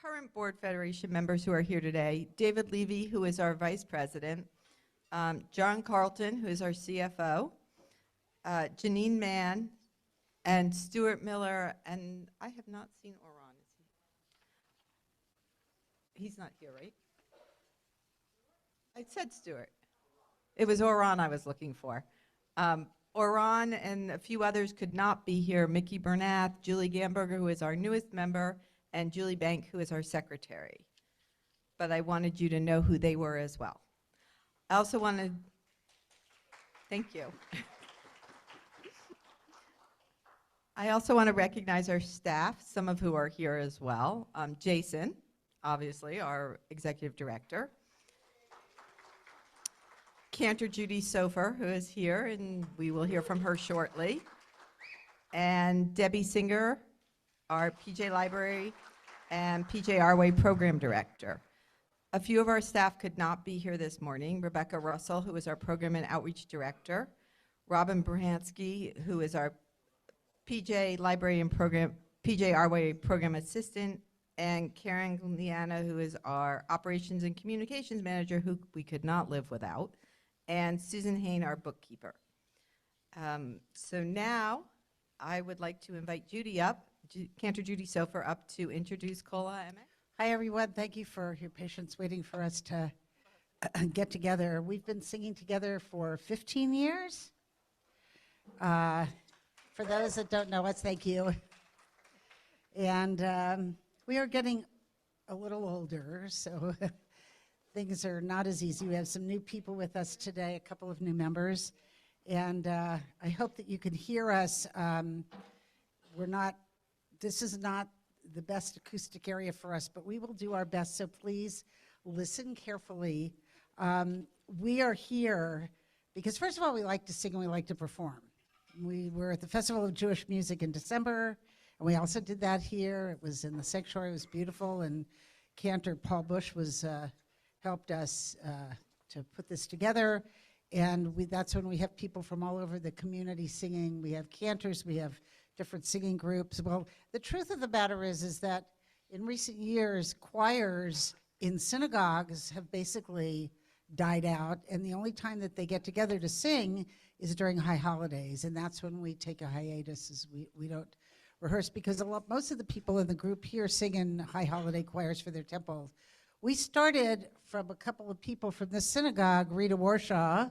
current Board Federation members who are here today, David Levy, who is our Vice President, John Carlton, who is our CFO, Janine Mann, and Stuart Miller, and I have not seen Oran. Is he's not here, right? I said Stuart. It was Oran I was looking for. Oran and a few others could not be here. Mickey Bernath, Julie Gamberger, who is our newest member, and Julie Bank, who is our secretary. But I wanted you to know who they were as well. I also wanted, thank you. I also want to recognize our staff, some of who are here as well. Jason, obviously, our executive director. Cantor Judy Sofer, who is here, and we will hear from her shortly. And Debbie Singer, our PJ Library and PJ Arway Program Director. A few of our staff could not be here this morning. Rebecca Russell, who is our Program and Outreach Director. Robin Brahansky, who is our PJ Library and Program, PJ Arway Program Assistant. And Karen Liana, who is our Operations and Communications Manager, who we could not live without. And Susan Hain, our bookkeeper. So now I would like to invite Judy up, Cantor Judy Sofer, up to introduce Kol HaEmek. Hi, everyone. Thank you for your patience waiting for us to get together. We've been singing together for 15 years. For those that don't know us, thank you. And we are getting a little older, so things are not as easy. We have some new people with us today, a couple of new members, and I hope that you can hear us. This is not the best acoustic area for us, but we will do our best, so please listen carefully. We are here because, first of all, we like to sing and we like to perform. We were at the Festival of Jewish Music in December, and we also did that here. It was in the sanctuary. It was beautiful, and Cantor Paul Bush was helped us to put this together, and that's when we have people from all over the community singing. We have cantors, we have different singing groups. Well, the truth of the matter is that in recent years, choirs in synagogues have basically died out, and the only time that they get together to sing is during high holidays, and that's when we take a hiatus, as we don't rehearse, because most of the people in the group here sing in high holiday choirs for their temple. We started from a couple of people from the synagogue, Rita Warshaw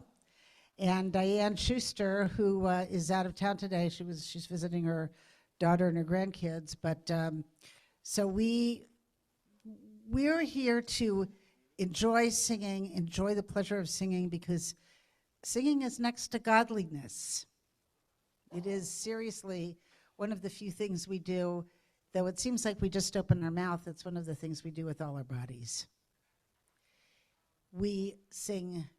and Diane Schuster, who is out of town today. She's visiting her daughter and her grandkids. But so we're here to enjoy singing, enjoy the pleasure of singing, because singing is next to godliness. It is seriously one of the few things we do. Though it seems like we just open our mouth, it's one of the things we do with all our bodies. We sing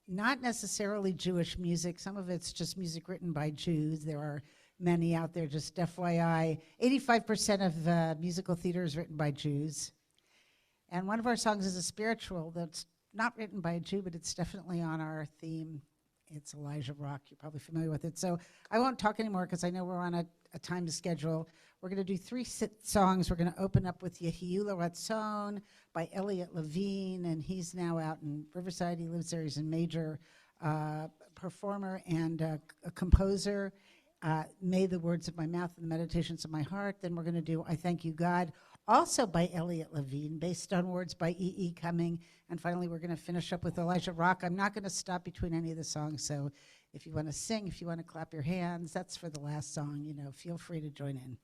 not necessarily Jewish music. Some of it's just music written by Jews. There are many out there, just FYI. 85% of musical theater is written by Jews. And one of our songs is a spiritual that's not written by a Jew, but it's definitely on our theme. It's Elijah Rock. You're probably familiar with it. So I won't talk anymore because I know we're on a time schedule. We're going to do 3 songs. We're going to open up with Yehiyu Ratzon by Elliot Levine, and he's now out in Riverside. He lives there. He's a major performer and a composer. May the words of my mouth and the meditations of my heart. Then we're going to do I Thank You, God, also by Elliot Levine, based on words by E.E. Cumming. And finally, we're going to finish up with Elijah Rock. I'm not going to stop between any of the songs, so if you want to sing, if you want to clap your hands, that's for the last song. Feel free to join in.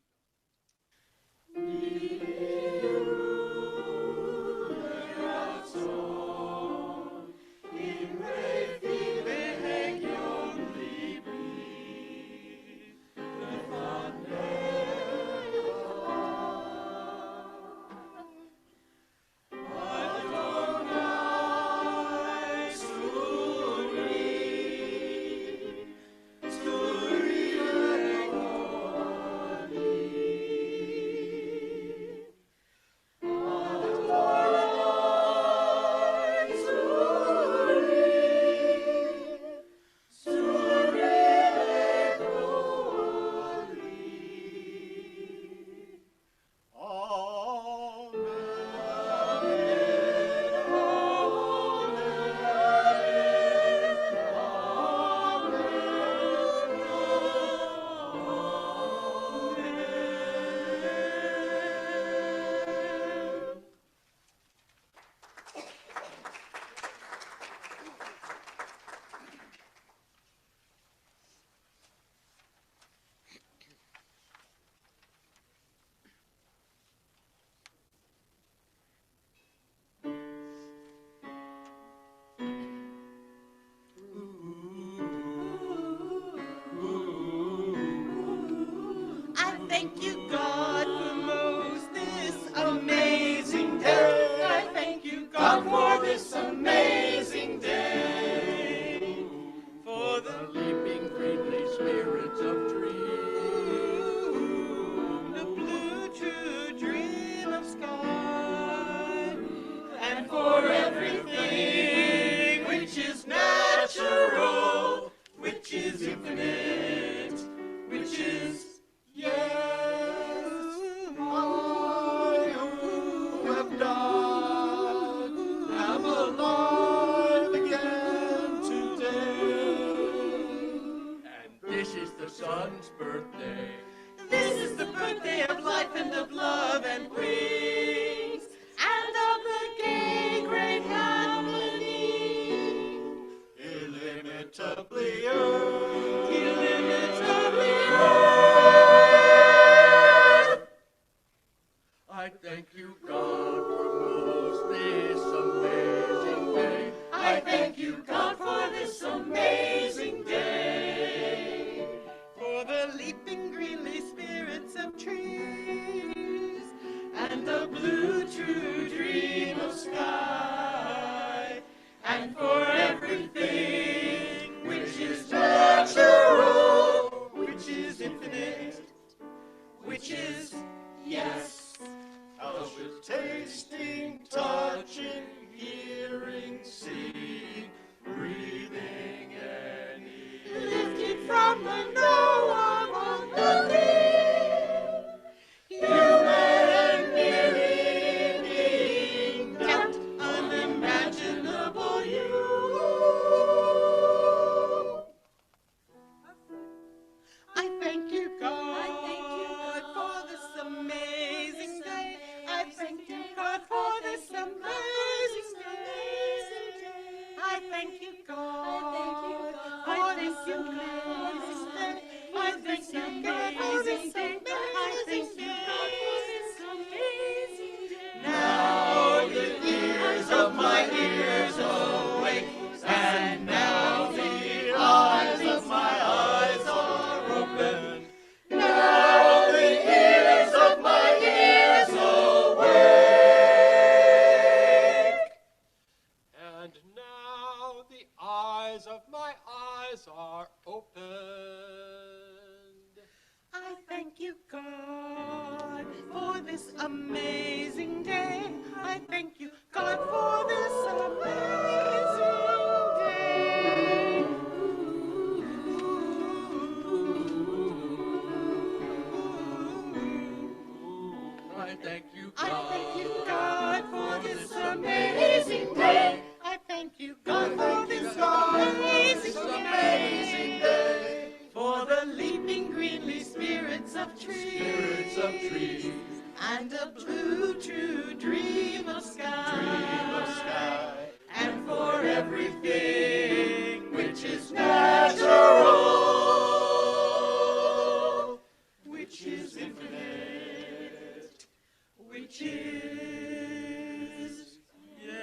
thank you, God, for most this amazing day. I thank you, God, for this amazing day. For the leaping greenly spirits of trees, the blue true dream of sky, and for everything which is natural, which is infinite, which is yes, I who have died am alive again today. And this is the sun's birthday. This is the birthday of life and of love and wings, and of the gay great harmony. Illimitably earth, illimitably earth. I thank you, God, for most this amazing day. I thank you, God, for this amazing day. For the leaping greenly spirits of trees, and the blue true dream of sky, and for everything which is natural, which is infinite, which is yes. Else with tasting, touching, hearing, seeing, breathing, and eating. Lifted from the no of nothing, human being, doubt unimaginable you. I thank you, God, for this amazing day. I thank you, God, for this amazing day. I thank you, God, for this amazing day. I thank you, God, for this amazing day. Now the ears of my ears awake, and now the eyes of my eyes are open. Now the ears of my ears awake, and now the eyes of my eyes are opened. I thank you, God, for this amazing day. I thank you, God, for this amazing day. I thank you, God, for this amazing day. I thank you, God, for this amazing day. For the leaping greenly spirits of trees, and a blue true dream of sky, and for everything which is natural, which is infinite, which is yes.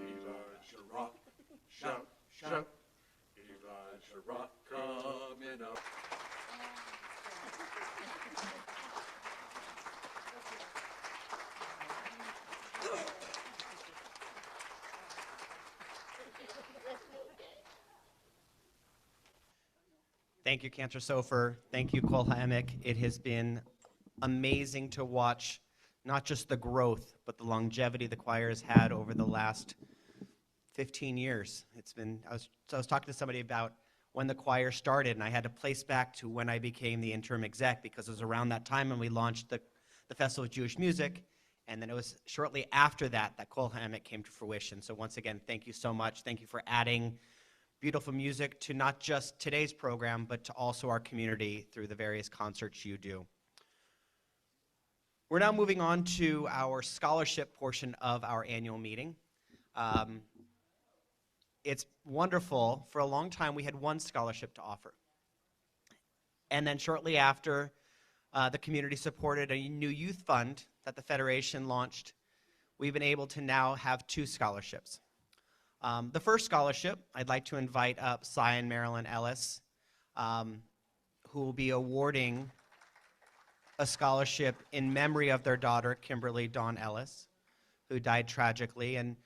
Elijah rock, shout, shout. Elijah rock coming up. Thank you, Cantor Sofer. Thank you, Kol HaEmek. It has been amazing to watch not just the growth, but the longevity the choir has had over the last 15 years. It's been, I was talking to somebody about when the choir started, and I had to place back to when I became the interim exec, because it was around that time when we launched the Festival of Jewish Music, and then it was shortly after that that Kol HaEmek came to fruition. So once again, thank you so much. Thank you for adding beautiful music to not just today's program, but to also our community through the various concerts you do. We're now moving on to our scholarship portion of our annual meeting. It's wonderful. For a long time, we had one scholarship to offer. And then shortly after, the community supported a new youth fund that the Federation launched. We've been able to now have 2 scholarships. The first scholarship, I'd like to invite up Cy and Marilyn Ellis, who will be awarding a scholarship in memory of their daughter, Kimberly Dawn Ellis, who died tragically. And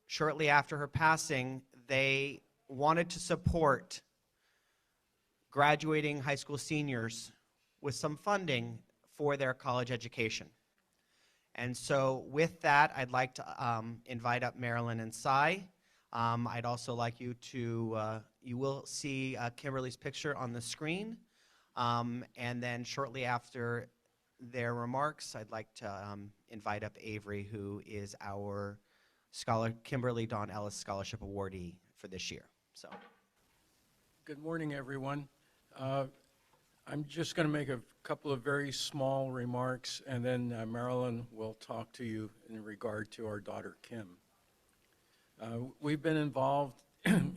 shortly after her passing, they wanted to support graduating high school seniors with some funding for their college education. And so with that, I'd like to invite up Marilyn and Cy. I'd also like you to, you will see Kimberly's picture on the screen. And then shortly after their remarks, I'd like to invite up Avery, who is our Kimberly Dawn Ellis Scholarship Awardee for this year. So, good morning, everyone. I'm just going to make a couple of very small remarks, and then Marilyn will talk to you in regard to our daughter, Kim. We've been involved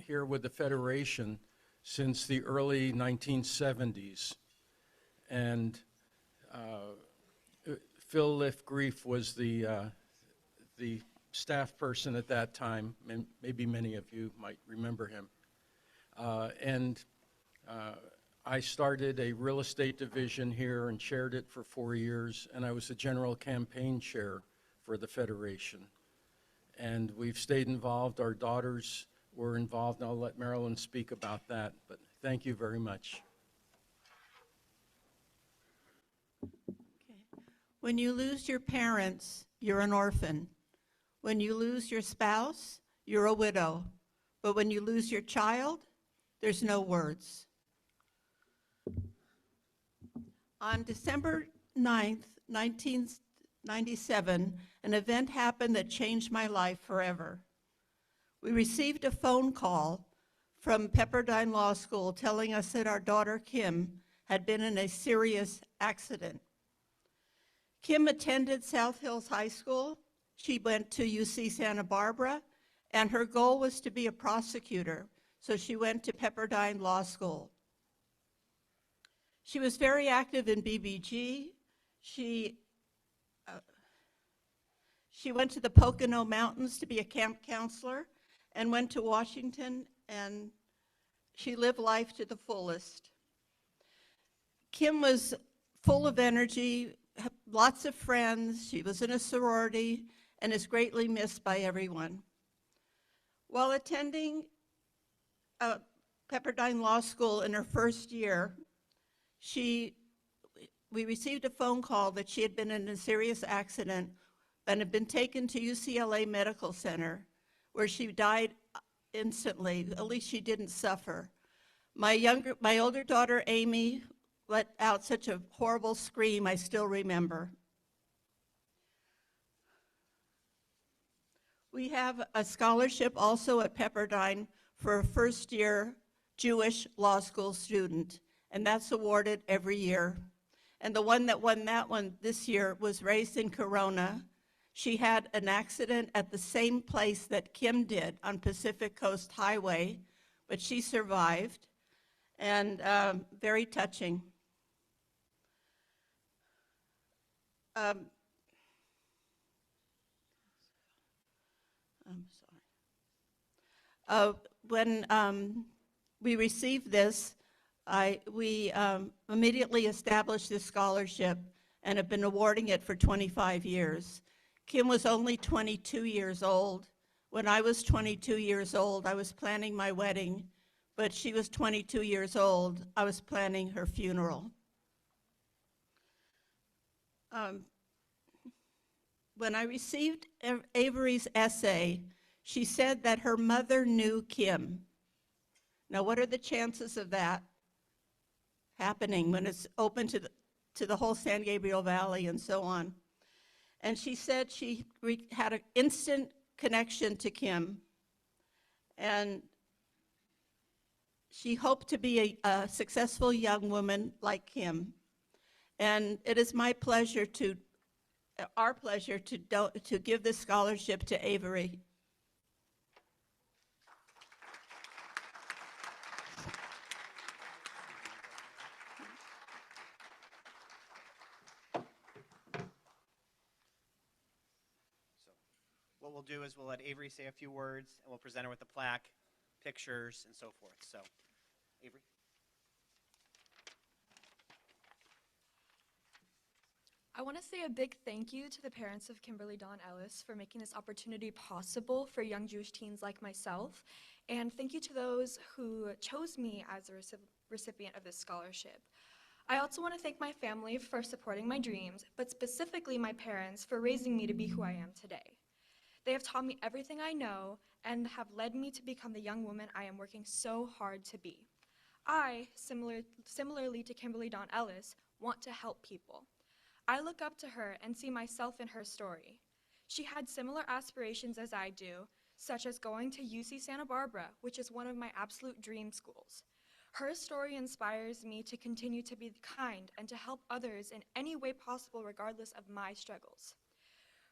here with the Federation since the early 1970s, and Phil Liff-Grief was the staff person at that time, and maybe many of you might remember him. I started a real estate division here and chaired it for 4 years, and I was the general campaign chair for the Federation. And we've stayed involved. Our daughters were involved, and I'll let Marilyn speak about that, but thank you very much. Okay. When you lose your parents, you're an orphan. When you lose your spouse, you're a widow. But when you lose your child, there's no words. On December 9th, 1997, an event happened that changed my life forever. We received a phone call from Pepperdine Law School telling us that our daughter Kim had been in a serious accident. Kim attended South Hills High School. She went to UC Santa Barbara, and her goal was to be a prosecutor, so she went to Pepperdine Law School. She was very active in BBG. She went to the Pocono Mountains to be a camp counselor and went to Washington, and she lived life to the fullest. Kim was full of energy, lots of friends. She was in a sorority and is greatly missed by everyone. While attending Pepperdine Law School in her first year, we received a phone call that she had been in a serious accident and had been taken to UCLA Medical Center, where she died instantly. At least she didn't suffer. My older daughter, Amy, let out such a horrible scream I still remember. We have a scholarship also at Pepperdine for a first-year Jewish law school student, and that's awarded every year. And the one that won that one this year was raised in Corona. She had an accident at the same place that Kim did on Pacific Coast Highway, but she survived, and very touching. I'm sorry. When we received this, we immediately established this scholarship and have been awarding it for 25 years. Kim was only 22 years old. When I was 22 years old, I was planning my wedding, but she was 22 years old. I was planning her funeral. When I received Avery's essay, she said that her mother knew Kim. Now, what are the chances of that happening when it's open to the whole San Gabriel Valley and so on? And she said she had an instant connection to Kim, and she hoped to be a successful young woman like Kim. And it is my pleasure our pleasure to give this scholarship to Avery. what we'll do is we'll let Avery say a few words, and we'll present her with the plaque, pictures, and so forth. So, Avery. I want to say a big thank you to the parents of Kimberly Dawn Ellis for making this opportunity possible for young Jewish teens like myself, and thank you to those who chose me as a recipient of this scholarship. I also want to thank my family for supporting my dreams, but specifically my parents for raising me to be who I am today. They have taught me everything I know and have led me to become the young woman I am working so hard to be. I, similarly to Kimberly Dawn Ellis, want to help people. I look up to her and see myself in her story. She had similar aspirations as I do, such as going to UC Santa Barbara, which is one of my absolute dream schools. Her story inspires me to continue to be kind and to help others in any way possible regardless of my struggles.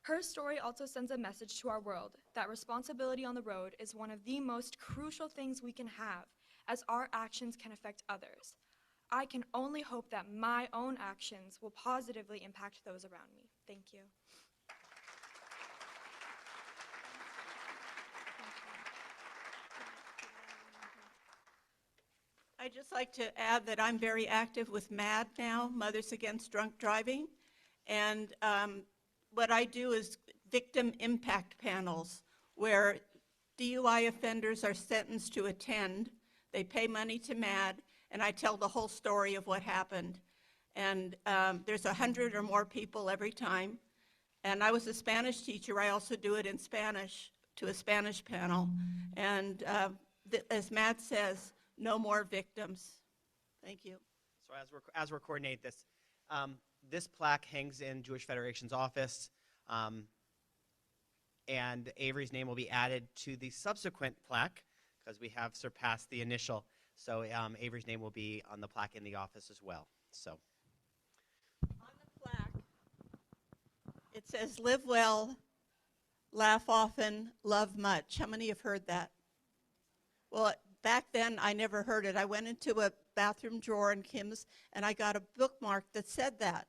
Her story also sends a message to our world that responsibility on the road is one of the most crucial things we can have, as our actions can affect others. I can only hope that my own actions will positively impact those around me. Thank you. I'd just like to add that I'm very active with MAD now, Mothers Against Drunk Driving. And what I do is victim impact panels where DUI offenders are sentenced to attend. They pay money to MAD, and I tell the whole story of what happened. And there's 100 or more people every time. And I was a Spanish teacher. I also do it in Spanish to a Spanish panel. And as Matt says, no more victims. Thank you. So as we're coordinating this, this plaque hangs in Jewish Federation's office, and Avery's name will be added to the subsequent plaque because we have surpassed the initial. So Avery's name will be on the plaque in the office as well. So On the plaque, it says, live well, laugh often, love much. How many have heard that? Well, back then, I never heard it. I went into a bathroom drawer in Kim's, and I got a bookmark that said that.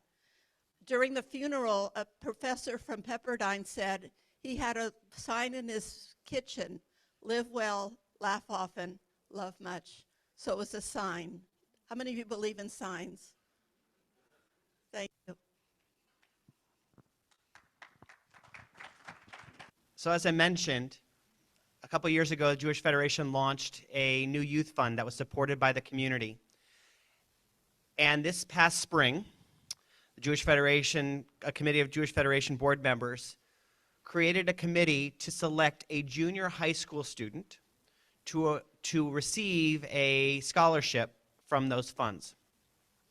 During the funeral, a professor from Pepperdine said he had a sign in his kitchen, live well, laugh often, love much. So it was a sign. How many of you believe in signs? Thank you. So as I mentioned, a couple years ago, the Jewish Federation launched a new youth fund that was supported by the community. And this past spring, the Jewish Federation, a committee of Jewish Federation board members, created a committee to select a junior high school student to receive a scholarship from those funds.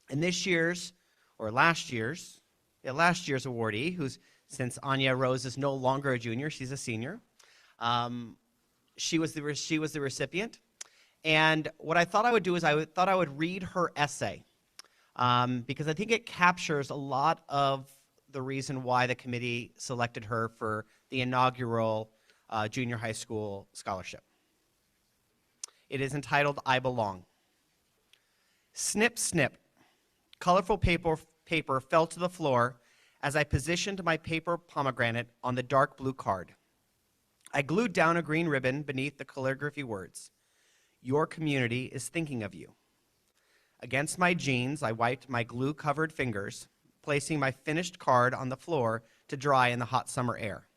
And this year's, or last year's awardee, who's, since Anya Rose is no longer a junior, she's a senior, she was the recipient. And what I thought I would do is I thought I would read her essay, because I think it captures a lot of the reason why the committee selected her for the inaugural junior high school scholarship. It is entitled, I Belong. Snip, snip. Colorful paper fell to the floor as I positioned my paper pomegranate on the dark blue card. I glued down a green ribbon beneath the calligraphy words. Your community is thinking of you. Against my jeans, I wiped my glue-covered fingers, placing my finished card on the floor to dry in the hot summer air.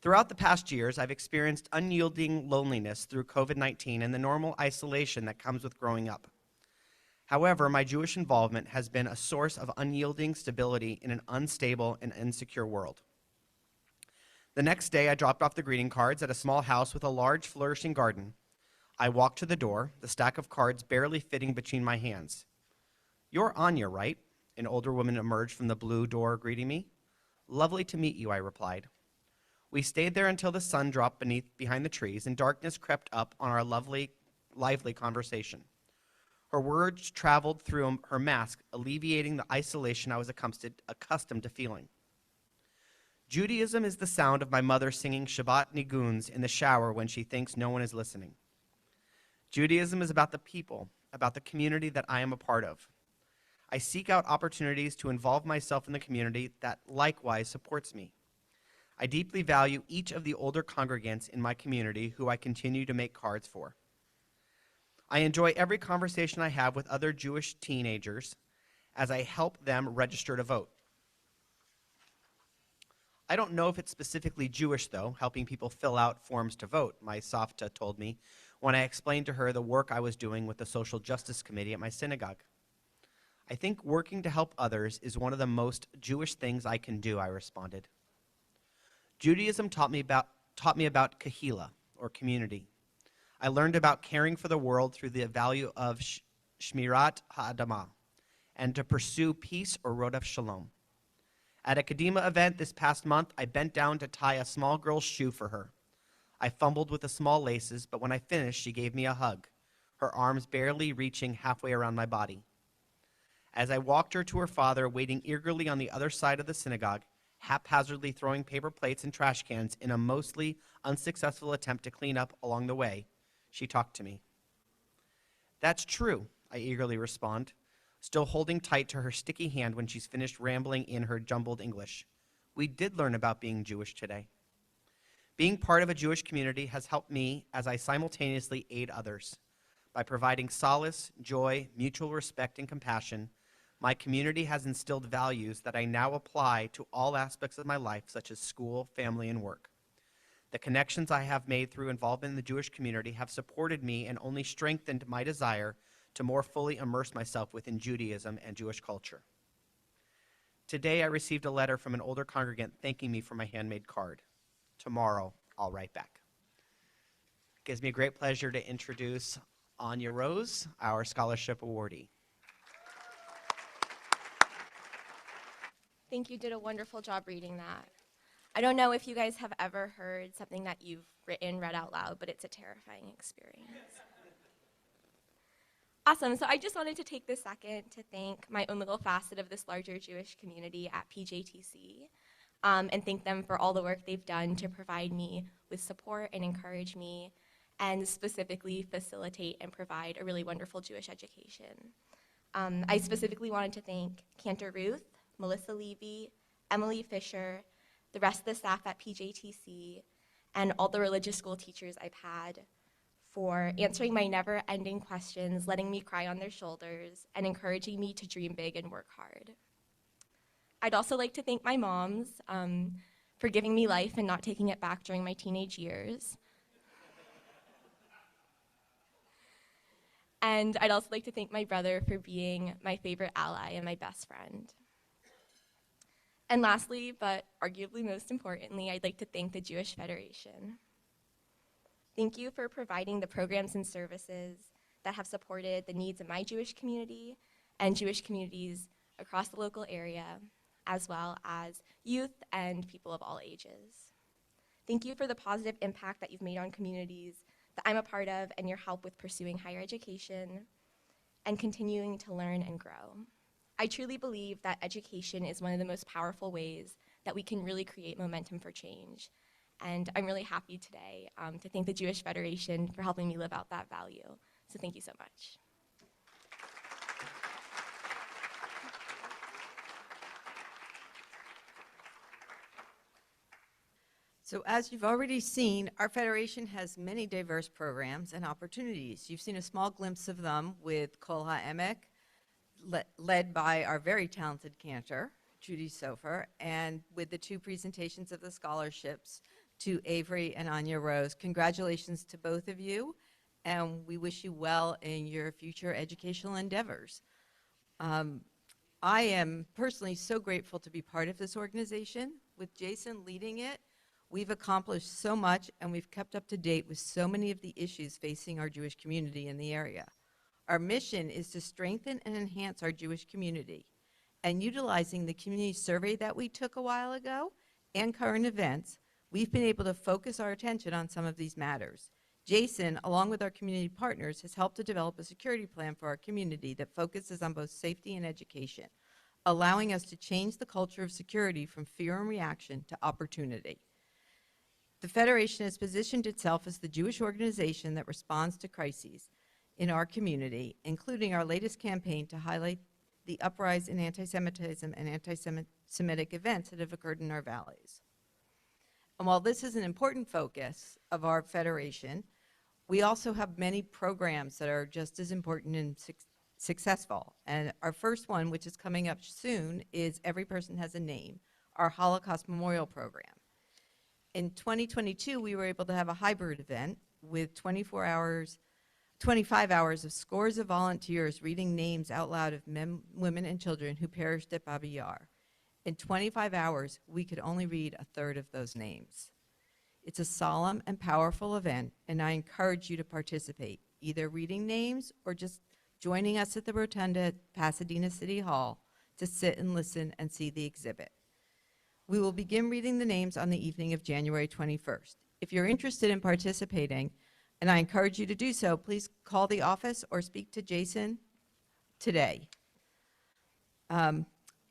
Throughout the past years, I've experienced unyielding loneliness through COVID-19 and the normal isolation that comes with growing up. However, my Jewish involvement has been a source of unyielding stability in an unstable and insecure world. The next day, I dropped off the greeting cards at a small house with a large, flourishing garden. I walked to the door, the stack of cards barely fitting between my hands. You're Anya, right? An older woman emerged from the blue door greeting me. Lovely to meet you, I replied. We stayed there until the sun dropped behind the trees and darkness crept up on our lively conversation. Her words traveled through her mask, alleviating the isolation I was accustomed to feeling. Judaism is the sound of my mother singing Shabbat niguns in the shower when she thinks no one is listening. Judaism is about the people, about the community that I am a part of. I seek out opportunities to involve myself in the community that likewise supports me. I deeply value each of the older congregants in my community who I continue to make cards for. I enjoy every conversation I have with other Jewish teenagers as I help them register to vote. I don't know if it's specifically Jewish, though, helping people fill out forms to vote, my Safta told me when I explained to her the work I was doing with the Social Justice Committee at my synagogue. I think working to help others is one of the most Jewish things I can do, I responded. Judaism taught me about kahila, or community. I learned about caring for the world through the value of shmirat ha'adamah, and to pursue peace or rodef shalom. At a Kadima event this past month, I bent down to tie a small girl's shoe for her. I fumbled with the small laces, but when I finished, she gave me a hug, her arms barely reaching halfway around my body. As I walked her to her father, waiting eagerly on the other side of the synagogue, haphazardly throwing paper plates and trash cans in a mostly unsuccessful attempt to clean up along the way, she talked to me. That's true, I eagerly respond, still holding tight to her sticky hand when she's finished rambling in her jumbled English. We did learn about being Jewish today. Being part of a Jewish community has helped me as I simultaneously aid others. By providing solace, joy, mutual respect, and compassion, my community has instilled values that I now apply to all aspects of my life, such as school, family, and work. The connections I have made through involvement in the Jewish community have supported me and only strengthened my desire to more fully immerse myself within Judaism and Jewish culture. Today, I received a letter from an older congregant thanking me for my handmade card. Tomorrow, I'll write back. It gives me a great pleasure to introduce Anya Rose, our scholarship awardee. Think you did a wonderful job reading that. I don't know if you guys have ever heard something that you've read out loud, but it's a terrifying experience. Awesome, so I just wanted to take this second to thank my own little facet of this larger Jewish community at PJTC, and thank them for all the work they've done to provide me with support and encourage me, and specifically facilitate and provide a really wonderful Jewish education. I specifically wanted to thank Cantor Ruth, Melissa Levy, Emily Fisher, the rest of the staff at PJTC, and all the religious school teachers I've had for answering my never-ending questions, letting me cry on their shoulders, and encouraging me to dream big and work hard. I'd also like to thank my moms for giving me life and not taking it back during my teenage years. And I'd also like to thank my brother for being my favorite ally and my best friend. And lastly, but arguably most importantly, I'd like to thank the Jewish Federation. Thank you for providing the programs and services that have supported the needs of my Jewish community and Jewish communities across the local area, as well as youth and people of all ages. Thank you for the positive impact that you've made on communities that I'm a part of and your help with pursuing higher education and continuing to learn and grow. I truly believe that education is one of the most powerful ways that we can really create momentum for change. And I'm really happy today to thank the Jewish Federation for helping me live out that value. So thank you so much. So as you've already seen, our Federation has many diverse programs and opportunities. You've seen a small glimpse of them with Kol HaEmek, led by our very talented cantor, Judy Sofer, and with the two presentations of the scholarships to Avery and Anya Rose. Congratulations to both of you, and we wish you well in your future educational endeavors. I am personally so grateful to be part of this organization. With Jason leading it, we've accomplished so much, and we've kept up to date with so many of the issues facing our Jewish community in the area. Our mission is to strengthen and enhance our Jewish community, and utilizing the community survey that we took a while ago and current events, we've been able to focus our attention on some of these matters. Jason, along with our community partners, has helped to develop a security plan for our community that focuses on both safety and education, allowing us to change the culture of security from fear and reaction to opportunity. The Federation has positioned itself as the Jewish organization that responds to crises in our community, including our latest campaign to highlight the uprise in anti-Semitism and anti-Semitic events that have occurred in our valleys. And while this is an important focus of our federation, we also have many programs that are just as important and successful. And our first one, which is coming up soon, is Every Person Has a Name, our Holocaust Memorial Program. In 2022, we were able to have a hybrid event with 25 hours of scores of volunteers reading names out loud of men, women, and children who perished at Babi Yar. In 25 hours, we could only read a third of those names. It's a solemn and powerful event, and I encourage you to participate, either reading names or just joining us at the Rotunda at Pasadena City Hall to sit and listen and see the exhibit. We will begin reading the names on the evening of January 21st. If you're interested in participating, and I encourage you to do so, please call the office or speak to Jason today.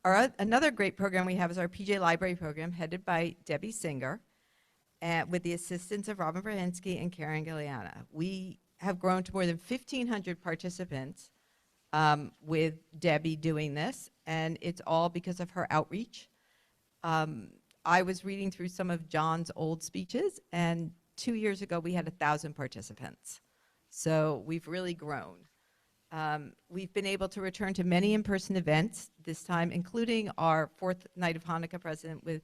Another great program we have is our PJ Library program, headed by Debbie Singer, with the assistance of Robin Brzezinski and Karen Galeana. We have grown to more than 1,500 participants with Debbie doing this, and it's all because of her outreach. I was reading through some of John's old speeches, and 2 years ago we had 1,000 participants. So we've really grown. We've been able to return to many in-person events this time, including our 4th Night of Hanukkah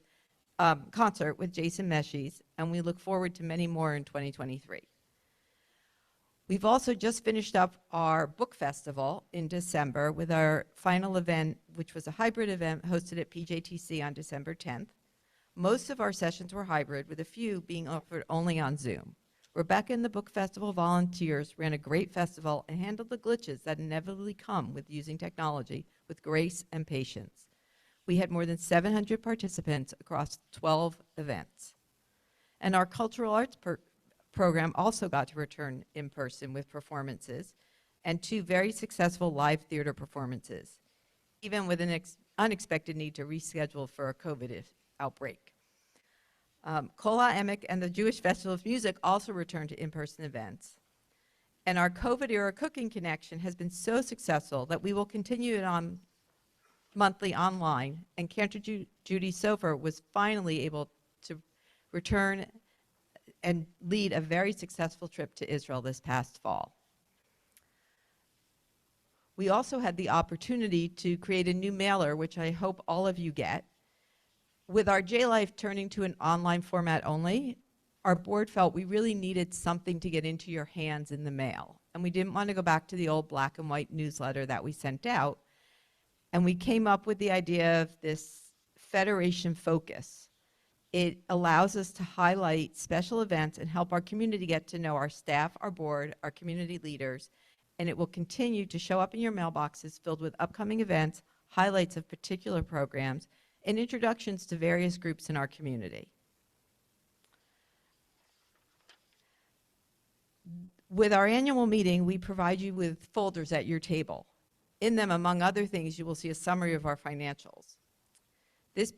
concert with Jason Meshes, and we look forward to many more in 2023. We've also just finished up our book festival in December with our final event, which was a hybrid event hosted at PJTC on December 10th. Most of our sessions were hybrid, with a few being offered only on Zoom. Rebecca and the book festival volunteers ran a great festival and handled the glitches that inevitably come with using technology with grace and patience. We had more than 700 participants across 12 events. And our cultural arts program also got to return in person with performances and 2 very successful live theater performances, even with an unexpected need to reschedule for a COVID outbreak. Kol HaEmek and the Jewish Festival of Music also returned to in-person events. And our COVID-era cooking connection has been so successful that we will continue it on monthly online, and Cantor Judy Sofer was finally able to return and lead a very successful trip to Israel this past fall. We also had the opportunity to create a new mailer, which I hope all of you get. With our J-Life turning to an online format only, our board felt we really needed something to get into your hands in the mail. And we didn't want to go back to the old black and white newsletter that we sent out. And we came up with the idea of this Federation Focus. It allows us to highlight special events and help our community get to know our staff, our board, our community leaders, and it will continue to show up in your mailboxes filled with upcoming events, highlights of particular programs, and introductions to various groups in our community. With our annual meeting, we provide you with folders at your table. In them, among other things, you will see a summary of our financials. This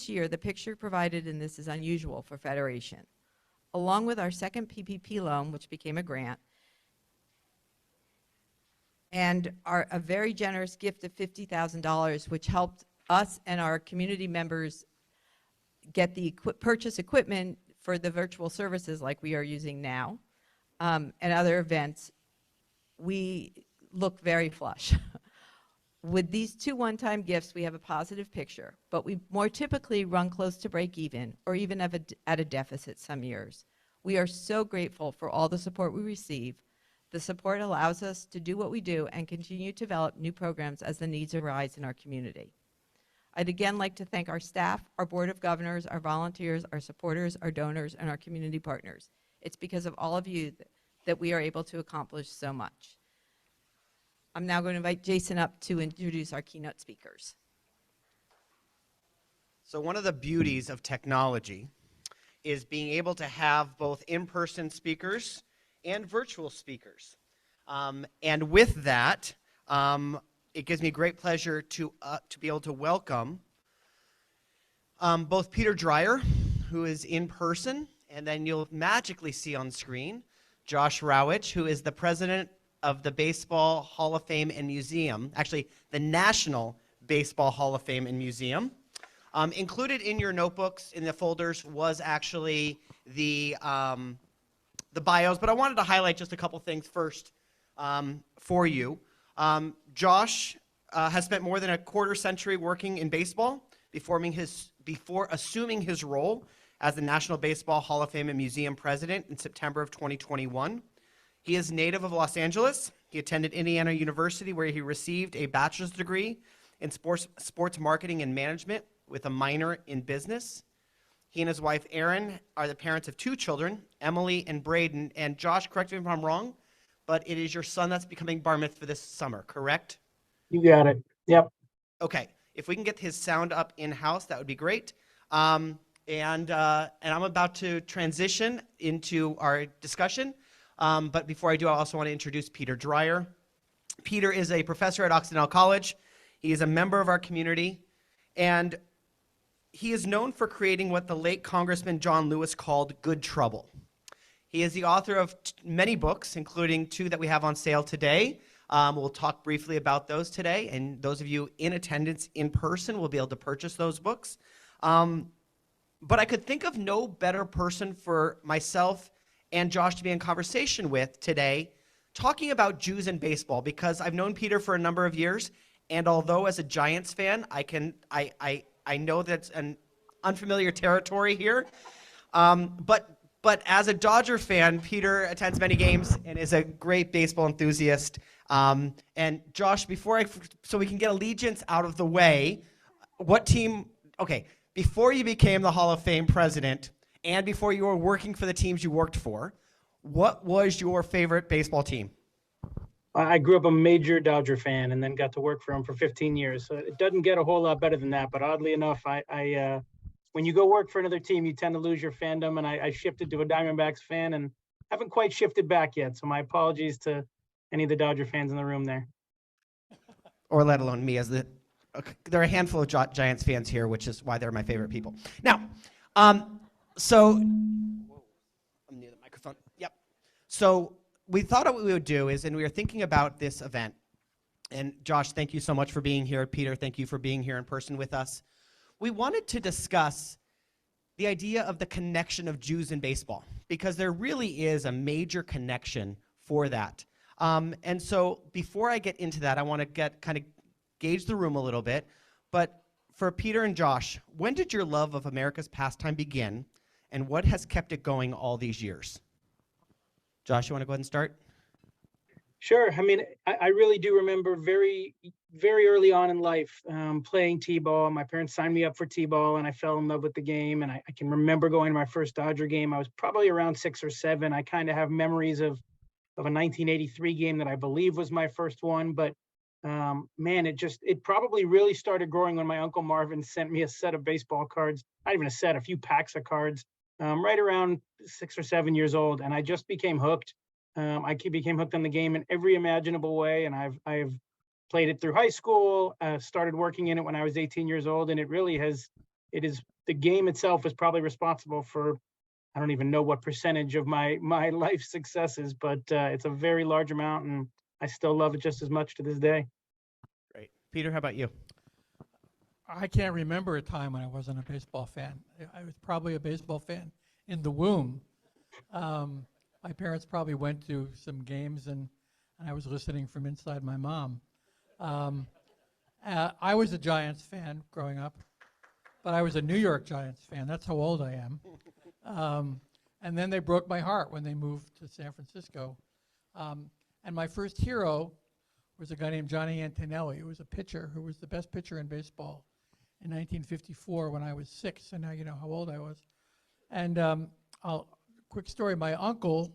year, the picture provided in this is unusual for Federation. Along with our second PPP loan, which became a grant, and a very generous gift of $50,000, which helped us and our community members get the purchase equipment for the virtual services like we are using now, and other events, we look very flush. With these 2 one-time gifts, we have a positive picture, but we more typically run close to break even or even at a deficit some years. We are so grateful for all the support we receive. The support allows us to do what we do and continue to develop new programs as the needs arise in our community. I'd again like to thank our staff, our Board of Governors, our volunteers, our supporters, our donors, and our community partners. It's because of all of you that we are able to accomplish so much. I'm now going to invite Jason up to introduce our keynote speakers. So one of the beauties of technology is being able to have both in-person speakers and virtual speakers. And with that, it gives me great pleasure to be able to welcome both Peter Dreier, who is in person, and then you'll magically see on screen Josh Rawitch, who is the president of the Baseball Hall of Fame and Museum, actually the National Baseball Hall of Fame and Museum. Included in your notebooks, in the folders, was actually the bios, but I wanted to highlight just a couple things first for you. Josh has spent more than a quarter century working in baseball before assuming his role as the National Baseball Hall of Fame and Museum president in September of 2021. He is native of Los Angeles. He attended Indiana University, where he received a bachelor's degree in sports marketing and management with a minor in business. He and his wife, Erin, are the parents of 2 children, Emily and Braden. And Josh, correct me if I'm wrong, but it is your son that's becoming bar mitzvah this summer, correct? You got it. Yep. Okay. If we can get his sound up in-house, that would be great. And I'm about to transition into our discussion. But before I do, I also want to introduce Peter Dreier. Peter is a professor at Occidental College. He is a member of our community, and he is known for creating what the late Congressman John Lewis called good trouble. He is the author of many books, including 2 that we have on sale today. We'll talk briefly about those today, and those of you in attendance in person will be able to purchase those books. But I could think of no better person for myself and Josh to be in conversation with today, talking about Jews and baseball, because I've known Peter for a number of years, and although as a Giants fan, I know that's an unfamiliar territory here, but as a Dodger fan, Peter attends many games and is a great baseball enthusiast. And Josh, so we can get allegiance out of the way, before you became the Hall of Fame president and before you were working for the teams you worked for, what was your favorite baseball team? I grew up a major Dodger fan and then got to work for him for 15 years. So it doesn't get a whole lot better than that. But oddly enough, when you go work for another team, you tend to lose your fandom. And I shifted to a Diamondbacks fan and haven't quite shifted back yet. So my apologies to any of the Dodger fans in the room there. Or let alone me, there are a handful of Giants fans here, which is why they're my favorite people. Now, I'm near the microphone. Yep. So we thought what we would do is, and we were thinking about this event, and Josh, thank you so much for being here. Peter, thank you for being here in person with us. We wanted to discuss the idea of the connection of Jews in baseball, because there really is a major connection for that. And so before I get into that, I want to kind of gauge the room a little bit. But for Peter and Josh, when did your love of America's pastime begin, and what has kept it going all these years? Josh, you want to go ahead and start? Sure. I mean, I really do remember very, very early on in life playing t-ball. My parents signed me up for t-ball, and I fell in love with the game. And I can remember going to my first Dodger game. I was probably around 6 or 7. I kind of have memories of a 1983 game that I believe was my first one. But man, it probably really started growing when my Uncle Marvin sent me a set of baseball cards, not even a few packs of cards, right around 6 or 7 years old. And I just became hooked. I became hooked on the game in every imaginable way. And I've played it through high school, started working in it when I was 18 years old. And the game itself is probably responsible for, I don't even know what percentage of my life successes, but it's a very large amount, and I still love it just as much to this day. Great. Peter, how about you? I can't remember a time when I wasn't a baseball fan. I was probably a baseball fan in the womb. My parents probably went to some games, and I was listening from inside my mom. I was a Giants fan growing up, but I was a New York Giants fan. That's how old I am. And then they broke my heart when they moved to San Francisco. And my first hero was a guy named Johnny Antonelli, who was a pitcher, who was the best pitcher in baseball in 1954 when I was 6, and now you know how old I was. And quick story, my uncle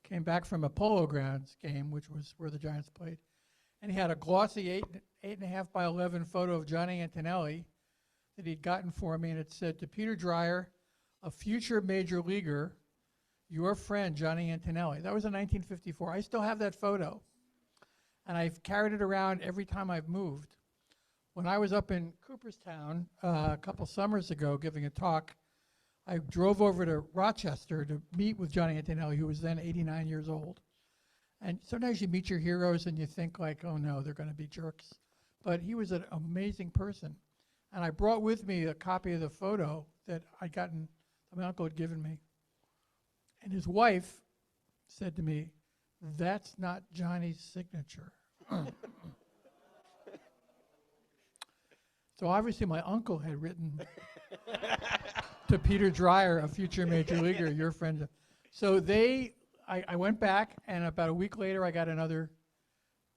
came back from a Polo Grounds game, which was where the Giants played, and he had a glossy 8.5 by 11 photo of Johnny Antonelli that he'd gotten for me, and it said, "To Peter Dreier, a future major leaguer, your friend Johnny Antonelli." That was in 1954. I still have that photo, and I've carried it around every time I've moved. When I was up in Cooperstown a couple summers ago giving a talk, I drove over to Rochester to meet with Johnny Antonelli, who was then 89 years old. And sometimes you meet your heroes and you think like, oh no, they're going to be jerks. But he was an amazing person. And I brought with me a copy of the photo that I'd gotten, that my uncle had given me. And his wife said to me, "That's not Johnny's signature." So obviously my uncle had written to Peter Dreier, a future major leaguer, your friend. So I went back, and about a week later I got another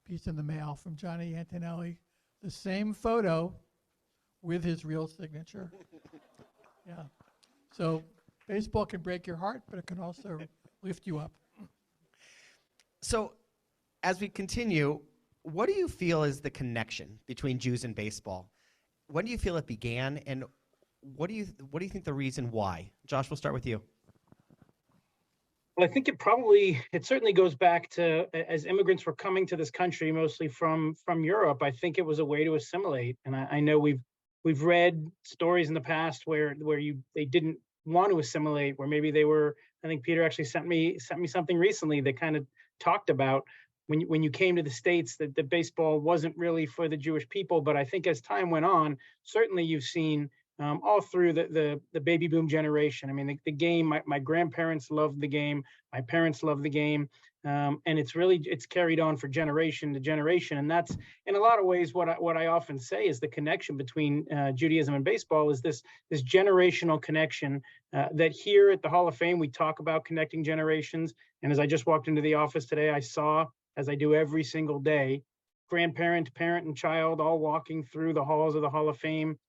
piece in the mail from Johnny Antonelli, the same photo with his real signature. Yeah. So baseball can break your heart, but it can also lift you up. So, as we continue, what do you feel is the connection between Jews and baseball? When do you feel it began, and what do you think the reason why? Josh, we'll start with you. Well, I think it certainly goes back to as immigrants were coming to this country, mostly from Europe. I think it was a way to assimilate, and I know we've read stories in the past where they didn't want to assimilate, where maybe they were. I think Peter actually sent me something recently that kind of talked about when you came to the States that the baseball wasn't really for the Jewish people. But I think as time went on, certainly you've seen all through the baby boom generation. I mean, the game, my grandparents loved the game, my parents loved the game, and it's carried on for generation to generation. And that's in a lot of ways what I often say is the connection between Judaism and baseball is this generational connection that here at the Hall of Fame we talk about connecting generations. And as I just walked into the office today, I saw, as I do every single day, grandparent, parent, and child all walking through the halls of the Hall of Fame,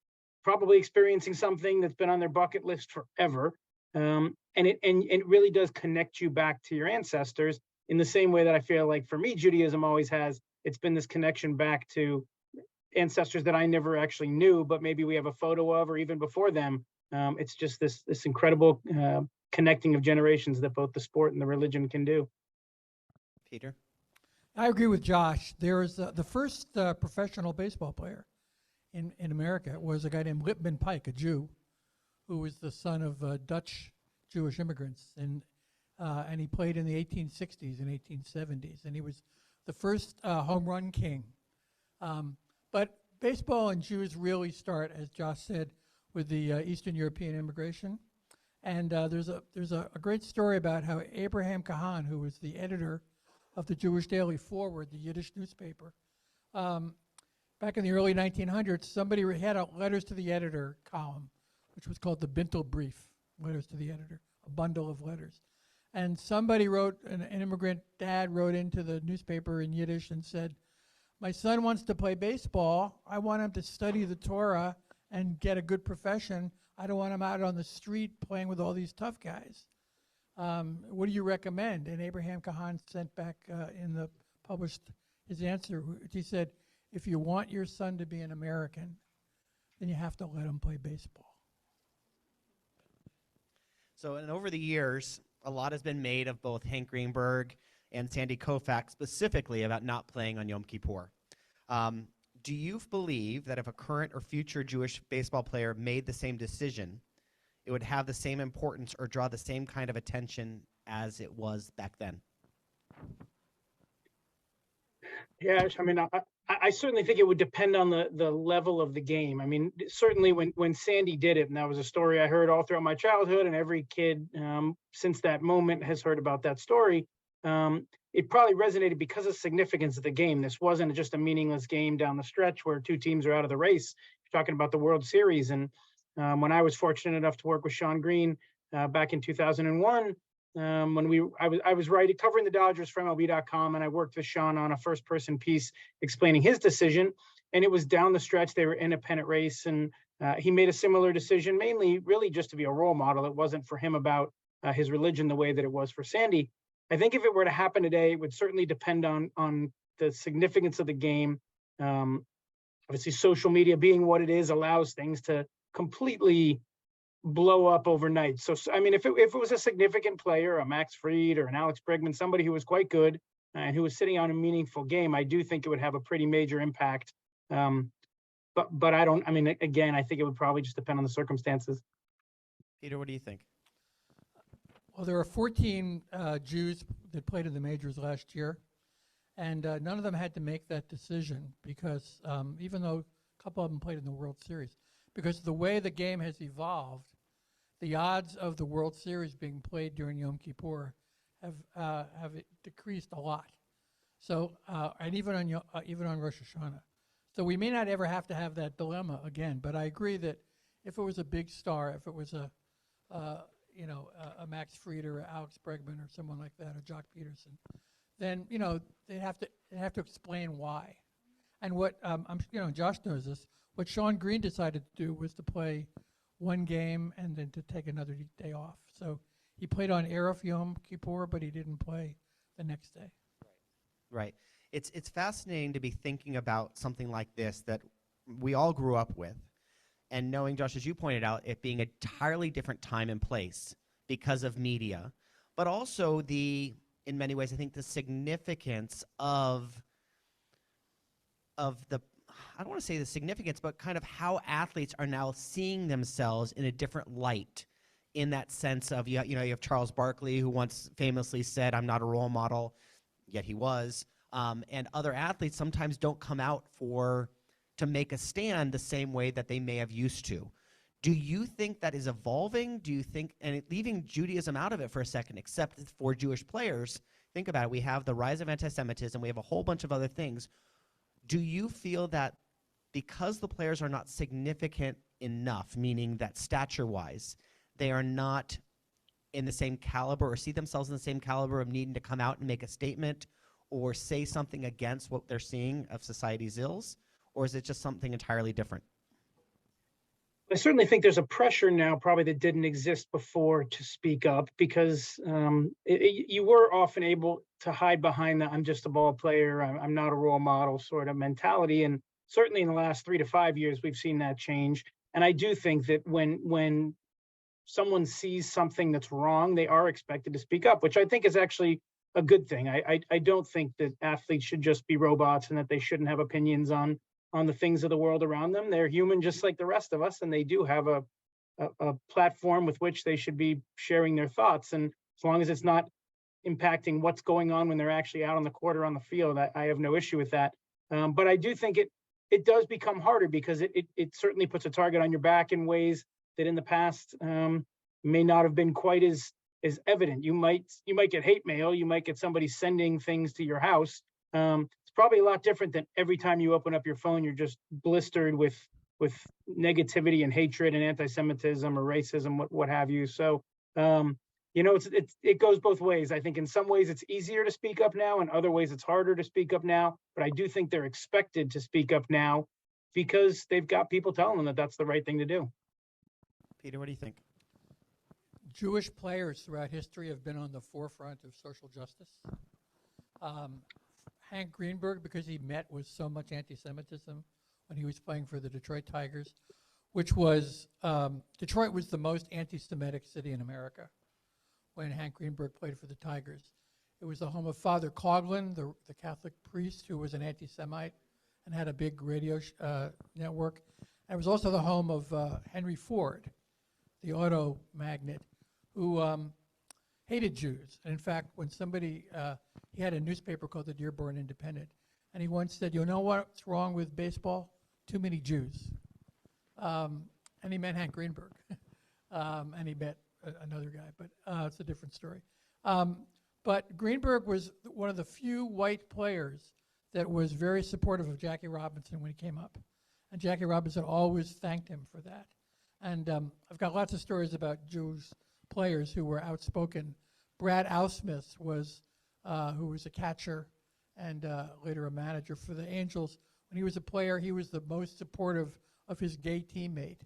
probably experiencing something that's been on their bucket list forever. And it really does connect you back to your ancestors in the same way that I feel like for me, Judaism always has. It's been this connection back to ancestors that I never actually knew, but maybe we have a photo of, or even before them. It's just this incredible connecting of generations that both the sport and the religion can do. Peter? I agree with Josh. There was the first professional baseball player in America was a guy named Lipman Pike, a Jew, who was the son of Dutch Jewish immigrants, and he played in the 1860s and 1870s, and he was the first home run king. But baseball and Jews really start, as Josh said, with the Eastern European immigration. And there's a great story about how Abraham Kahan, who was the editor of the Jewish Daily Forward, the Yiddish newspaper, back in the early 1900s, somebody had a letters to the editor column, which was called the Bintel Brief, letters to the editor, a bundle of letters. And somebody wrote, an immigrant dad wrote into the newspaper in Yiddish and said, "My son wants to play baseball. I want him to study the Torah and get a good profession. I don't want him out on the street playing with all these tough guys. What do you recommend?" And Abraham Kahan sent back published his answer. He said, "If you want your son to be an American, then you have to let him play baseball." So, and over the years, a lot has been made of both Hank Greenberg and Sandy Koufax specifically about not playing on Yom Kippur. Do you believe that if a current or future Jewish baseball player made the same decision, it would have the same importance or draw the same kind of attention as it was back then? Yeah, I mean, I certainly think it would depend on the level of the game. I mean, certainly when Sandy did it, and that was a story I heard all throughout my childhood, and every kid since that moment has heard about that story. It probably resonated because of the significance of the game. This wasn't just a meaningless game down the stretch where two teams are out of the race. You're talking about the World Series. And when I was fortunate enough to work with Sean Green back in 2001, when I was covering the Dodgers for MLB.com, and I worked with Sean on a first-person piece explaining his decision. And it was down the stretch; they were in a pennant race, and he made a similar decision, mainly really just to be a role model. It wasn't for him about his religion the way that it was for Sandy. I think if it were to happen today, it would certainly depend on the significance of the game. Obviously, social media being what it is allows things to completely blow up overnight. So, I mean, if it was a significant player, a Max Fried or an Alex Bregman, somebody who was quite good and who was sitting on a meaningful game, I do think it would have a pretty major impact. But I don't, I mean, again, I think it would probably just depend on the circumstances. Peter, what do you think? Well, there were 14 Jews that played in the majors last year, and none of them had to make that decision because even though A couple of them played in the World Series. Because the way the game has evolved, the odds of the World Series being played during Yom Kippur have decreased a lot. So, and even on Rosh Hashanah. So we may not ever have to have that dilemma again. But I agree that if it was a big star, if it was a Max Fried or Alex Bregman or someone like that, or Jock Peterson, then they have to explain why. And what Josh knows this. What Sean Green decided to do was to play one game and then to take another day off. So he played on Erev Yom Kippur, but he didn't play the next day. Right. It's fascinating to be thinking about something like this that we all grew up with, and knowing, Josh, as you pointed out, it being an entirely different time and place because of media, but also in many ways, I think the significance of the, I don't want to say the significance, but kind of how athletes are now seeing themselves in a different light, in that sense of, you have Charles Barkley, who once famously said, "I'm not a role model," yet he was. And other athletes sometimes don't come out to make a stand the same way that they may have used to. Do you think that is evolving? Do you think, and leaving Judaism out of it for a second, except for Jewish players, think about it, we have the rise of anti-Semitism, we have a whole bunch of other things. Do you feel that because the players are not significant enough, meaning that stature-wise, they are not in the same caliber or see themselves in the same caliber of needing to come out and make a statement or say something against what they're seeing of society's ills? Or is it just something entirely different? I certainly think there's a pressure now probably that didn't exist before to speak up, because you were often able to hide behind the "I'm just a ball player, I'm not a role model" sort of mentality. And certainly in the last 3 to 5 years, we've seen that change. And I do think that when someone sees something that's wrong, they are expected to speak up, which I think is actually a good thing. I don't think that athletes should just be robots and that they shouldn't have opinions on the things of the world around them. They're human just like the rest of us, and they do have a platform with which they should be sharing their thoughts. And as long as it's not impacting what's going on when they're actually out on the court or on the field, I have no issue with that. But I do think it does become harder, because it certainly puts a target on your back in ways that in the past may not have been quite as evident. You might get hate mail, you might get somebody sending things to your house. It's probably a lot different than every time you open up your phone, you're just blistered with negativity and hatred and anti-Semitism or racism, what have you. So, it goes both ways. I think in some ways it's easier to speak up now, in other ways it's harder to speak up now. But I do think they're expected to speak up now because they've got people telling them that that's the right thing to do. Peter, what do you think? Jewish players throughout history have been on the forefront of social justice. Hank Greenberg, because he met with so much anti-Semitism when he was playing for the Detroit Tigers, which was, Detroit was the most anti-Semitic city in America when Hank Greenberg played for the Tigers. It was the home of Father Coughlin, the Catholic priest who was an anti-Semite and had a big radio network. And it was also the home of Henry Ford, the auto magnate, who hated Jews. And in fact, when somebody, he had a newspaper called the Dearborn Independent, and he once said, "You know what's wrong with baseball? Too many Jews." And he met Hank Greenberg, and he met another guy, but it's a different story. But Greenberg was one of the few white players that was very supportive of Jackie Robinson when he came up. And Jackie Robinson always thanked him for that. And I've got lots of stories about Jewish players who were outspoken. Brad Ausmus was, who was a catcher and later a manager for the Angels. When he was a player, he was the most supportive of his gay teammate,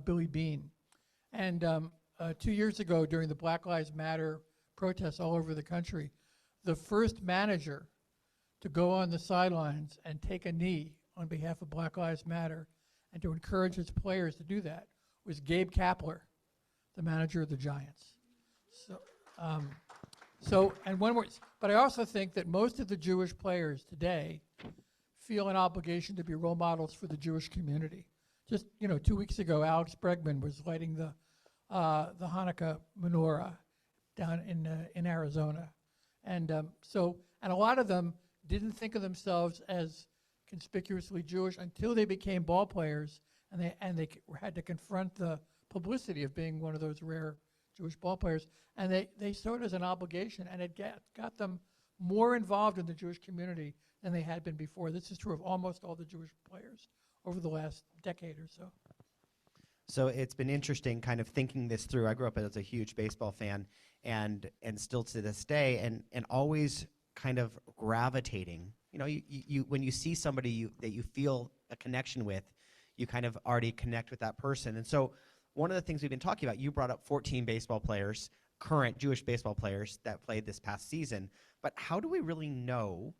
Billy Bean. And 2 years ago, during the Black Lives Matter protests all over the country, the first manager to go on the sidelines and take a knee on behalf of Black Lives Matter and to encourage his players to do that was Gabe Kapler, the manager of the Giants. But I also think that most of the Jewish players today feel an obligation to be role models for the Jewish community. Just 2 weeks ago, Alex Bregman was lighting the Hanukkah menorah down in Arizona, and a lot of them didn't think of themselves as conspicuously Jewish until they became ball players, and they had to confront the publicity of being one of those rare Jewish ball players, and they saw it as an obligation, and it got them more involved in the Jewish community than they had been before. This is true of almost all the Jewish players over the last decade or so. So it's been interesting kind of thinking this through. I grew up as a huge baseball fan and still to this day and always kind of gravitating. You know, you when you see somebody that you feel a connection with, you kind of already connect with that person. And so one of the things we've been talking about, you brought up 14 baseball players, current Jewish baseball players that played this past season. But how do we really know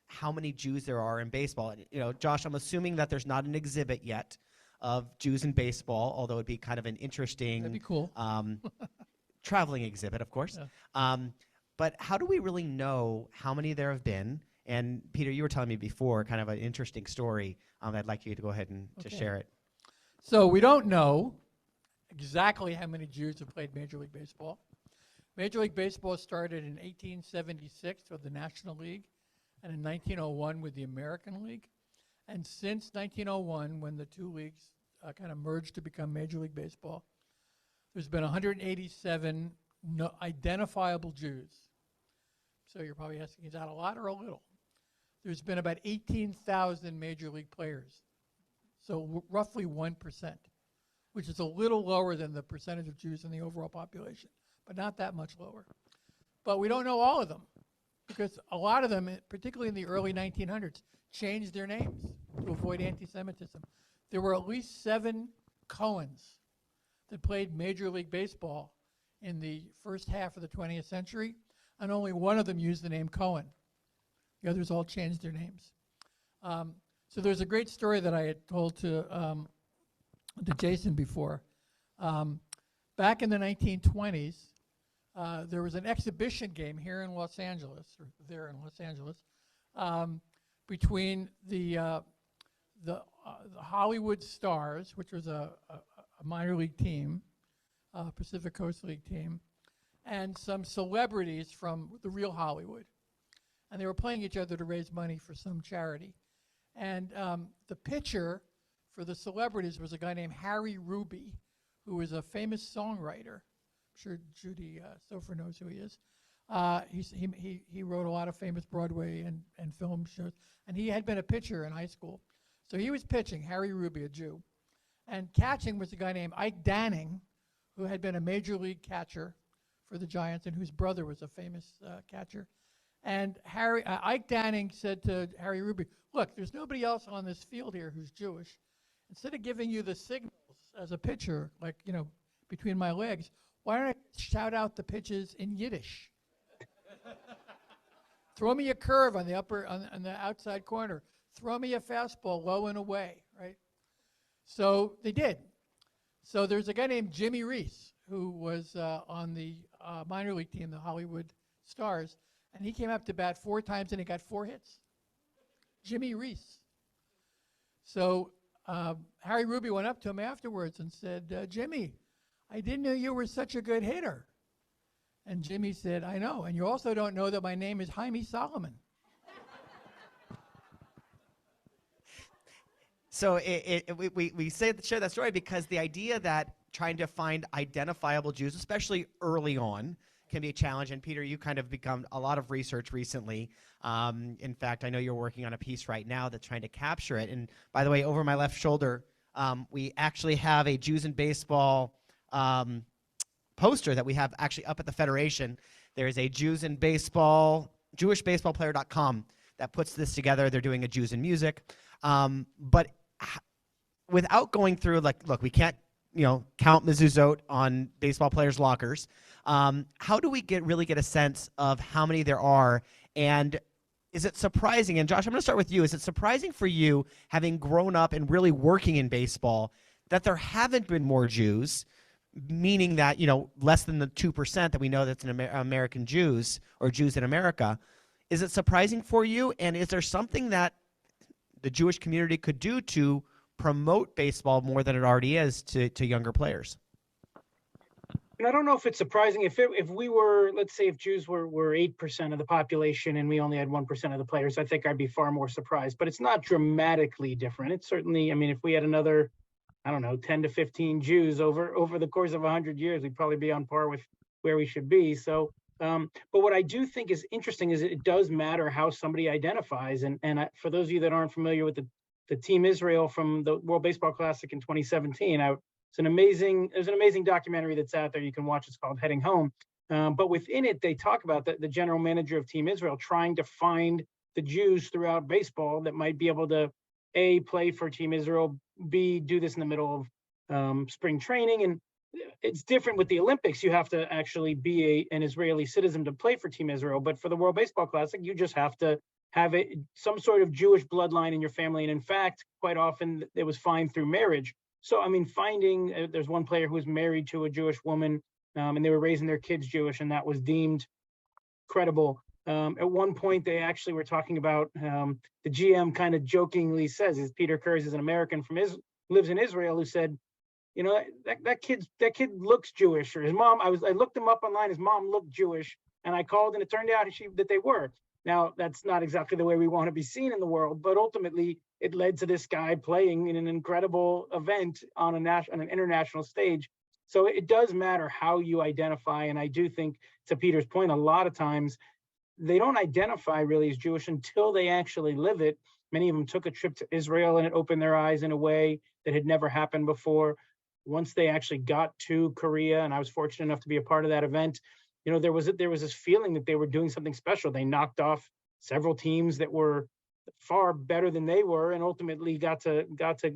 how many Jews there are in baseball? And, you know, Josh, I'm assuming that there's not an exhibit yet of Jews in baseball, although it'd be kind of an interesting That'd be cool. traveling exhibit, of course. Yeah. But how do we really know how many there have been? And Peter, you were telling me before kind of an interesting story. I'd like you to go ahead and to share it. So we don't know exactly how many Jews have played Major League Baseball. Major League Baseball started in 1876 with the National League and in 1901 with the American League. And since 1901, when the two leagues kind of merged to become Major League Baseball, there's been 187 identifiable Jews. So you're probably asking, is that a lot or a little? There's been about 18,000 Major League players, so roughly 1%, which is a little lower than the percentage of Jews in the overall population, but not that much lower. But we don't know all of them, because a lot of them, particularly in the early 1900s, changed their names to avoid anti-Semitism. There were at least 7 Cohens that played Major League Baseball in the first half of the 20th century, and only one of them used the name Cohen. The others all changed their names. So there's a great story that I had told to Jason before. Back in the 1920s, there was an exhibition game here in Los Angeles, or there in Los Angeles, between the Hollywood Stars, which was a minor league team, Pacific Coast League team, and some celebrities from the real Hollywood. And they were playing each other to raise money for some charity. And the pitcher for the celebrities was a guy named Harry Ruby, who was a famous songwriter. I'm sure Judy Sofer knows who he is. He wrote a lot of famous Broadway and film shows. And he had been a pitcher in high school. So he was pitching, Harry Ruby, a Jew. And catching was a guy named Ike Danning, who had been a major league catcher for the Giants and whose brother was a famous catcher. And Ike Danning said to Harry Ruby, look, there's nobody else on this field here who's Jewish. Instead of giving you the signals as a pitcher, like, you know, between my legs, why don't I shout out the pitches in Yiddish? Throw me a curve on the outside corner. Throw me a fastball low and away, right? So they did. So there's a guy named Jimmy Reese who was on the minor league team, the Hollywood Stars, and he came up to bat 4 times and he got 4 hits. Jimmy Reese. So Harry Ruby went up to him afterwards and said, Jimmy, I didn't know you were such a good hitter. And Jimmy said, I know, and you also don't know that my name is Jaime Solomon. So we share that story because the idea that trying to find identifiable Jews, especially early on, can be a challenge. And Peter, you kind of become a lot of research recently. In fact, I know you're working on a piece right now that's trying to capture it. And by the way, over my left shoulder, we actually have a Jews in Baseball poster that we have actually up at the Federation. There is a Jews in Baseball, JewishBaseballPlayer.com that puts this together. They're doing a Jews in Music. But without going through, like, look, we can't, count mezuzot on baseball players' lockers. How do we really get a sense of how many there are? And is it surprising? And Josh, I'm going to start with you. Is it surprising for you, having grown up and really working in baseball, that there haven't been more Jews, meaning that, less than the 2% that we know that's American Jews or Jews in America? Is it surprising for you? And is there something that the Jewish community could do to promote baseball more than it already is to younger players? And I don't know if it's surprising if we were, let's say, if Jews were 8% of the population and we only had 1% of the players, I think I'd be far more surprised. But it's not dramatically different. It's certainly, I mean, if we had another, I don't know, 10 to 15 Jews over the course of 100 years, we'd probably be on par with where we should be. So, but what I do think is interesting is it does matter how somebody identifies. And for those of you that aren't familiar with the Team Israel from the World Baseball Classic in 2017, there's an amazing documentary that's out there you can watch. It's called Heading Home. But within it, they talk about the general manager of Team Israel trying to find the Jews throughout baseball that might be able to, A, play for Team Israel, B, do this in the middle of spring training. And it's different with the Olympics. You have to actually be an Israeli citizen to play for Team Israel. But for the World Baseball Classic, you just have to have some sort of Jewish bloodline in your family. And in fact, quite often it was fine through marriage. So, I mean, there's one player who was married to a Jewish woman, and they were raising their kids Jewish, and that was deemed credible. At one point, they actually were talking about, the GM kind of jokingly says, Peter Kurz is an American lives in Israel, who said, you know, that kid looks Jewish, or his mom, I looked him up online, his mom looked Jewish, and I called, and it turned out that they were. Now, that's not exactly the way we want to be seen in the world, but ultimately it led to this guy playing in an incredible event on an international stage. So it does matter how you identify. And I do think, to Peter's point, a lot of times they don't identify really as Jewish until they actually live it. Many of them took a trip to Israel and it opened their eyes in a way that had never happened before. Once they actually got to Korea, and I was fortunate enough to be a part of that event, you know, there was this feeling that they were doing something special. They knocked off several teams that were far better than they were, and ultimately got to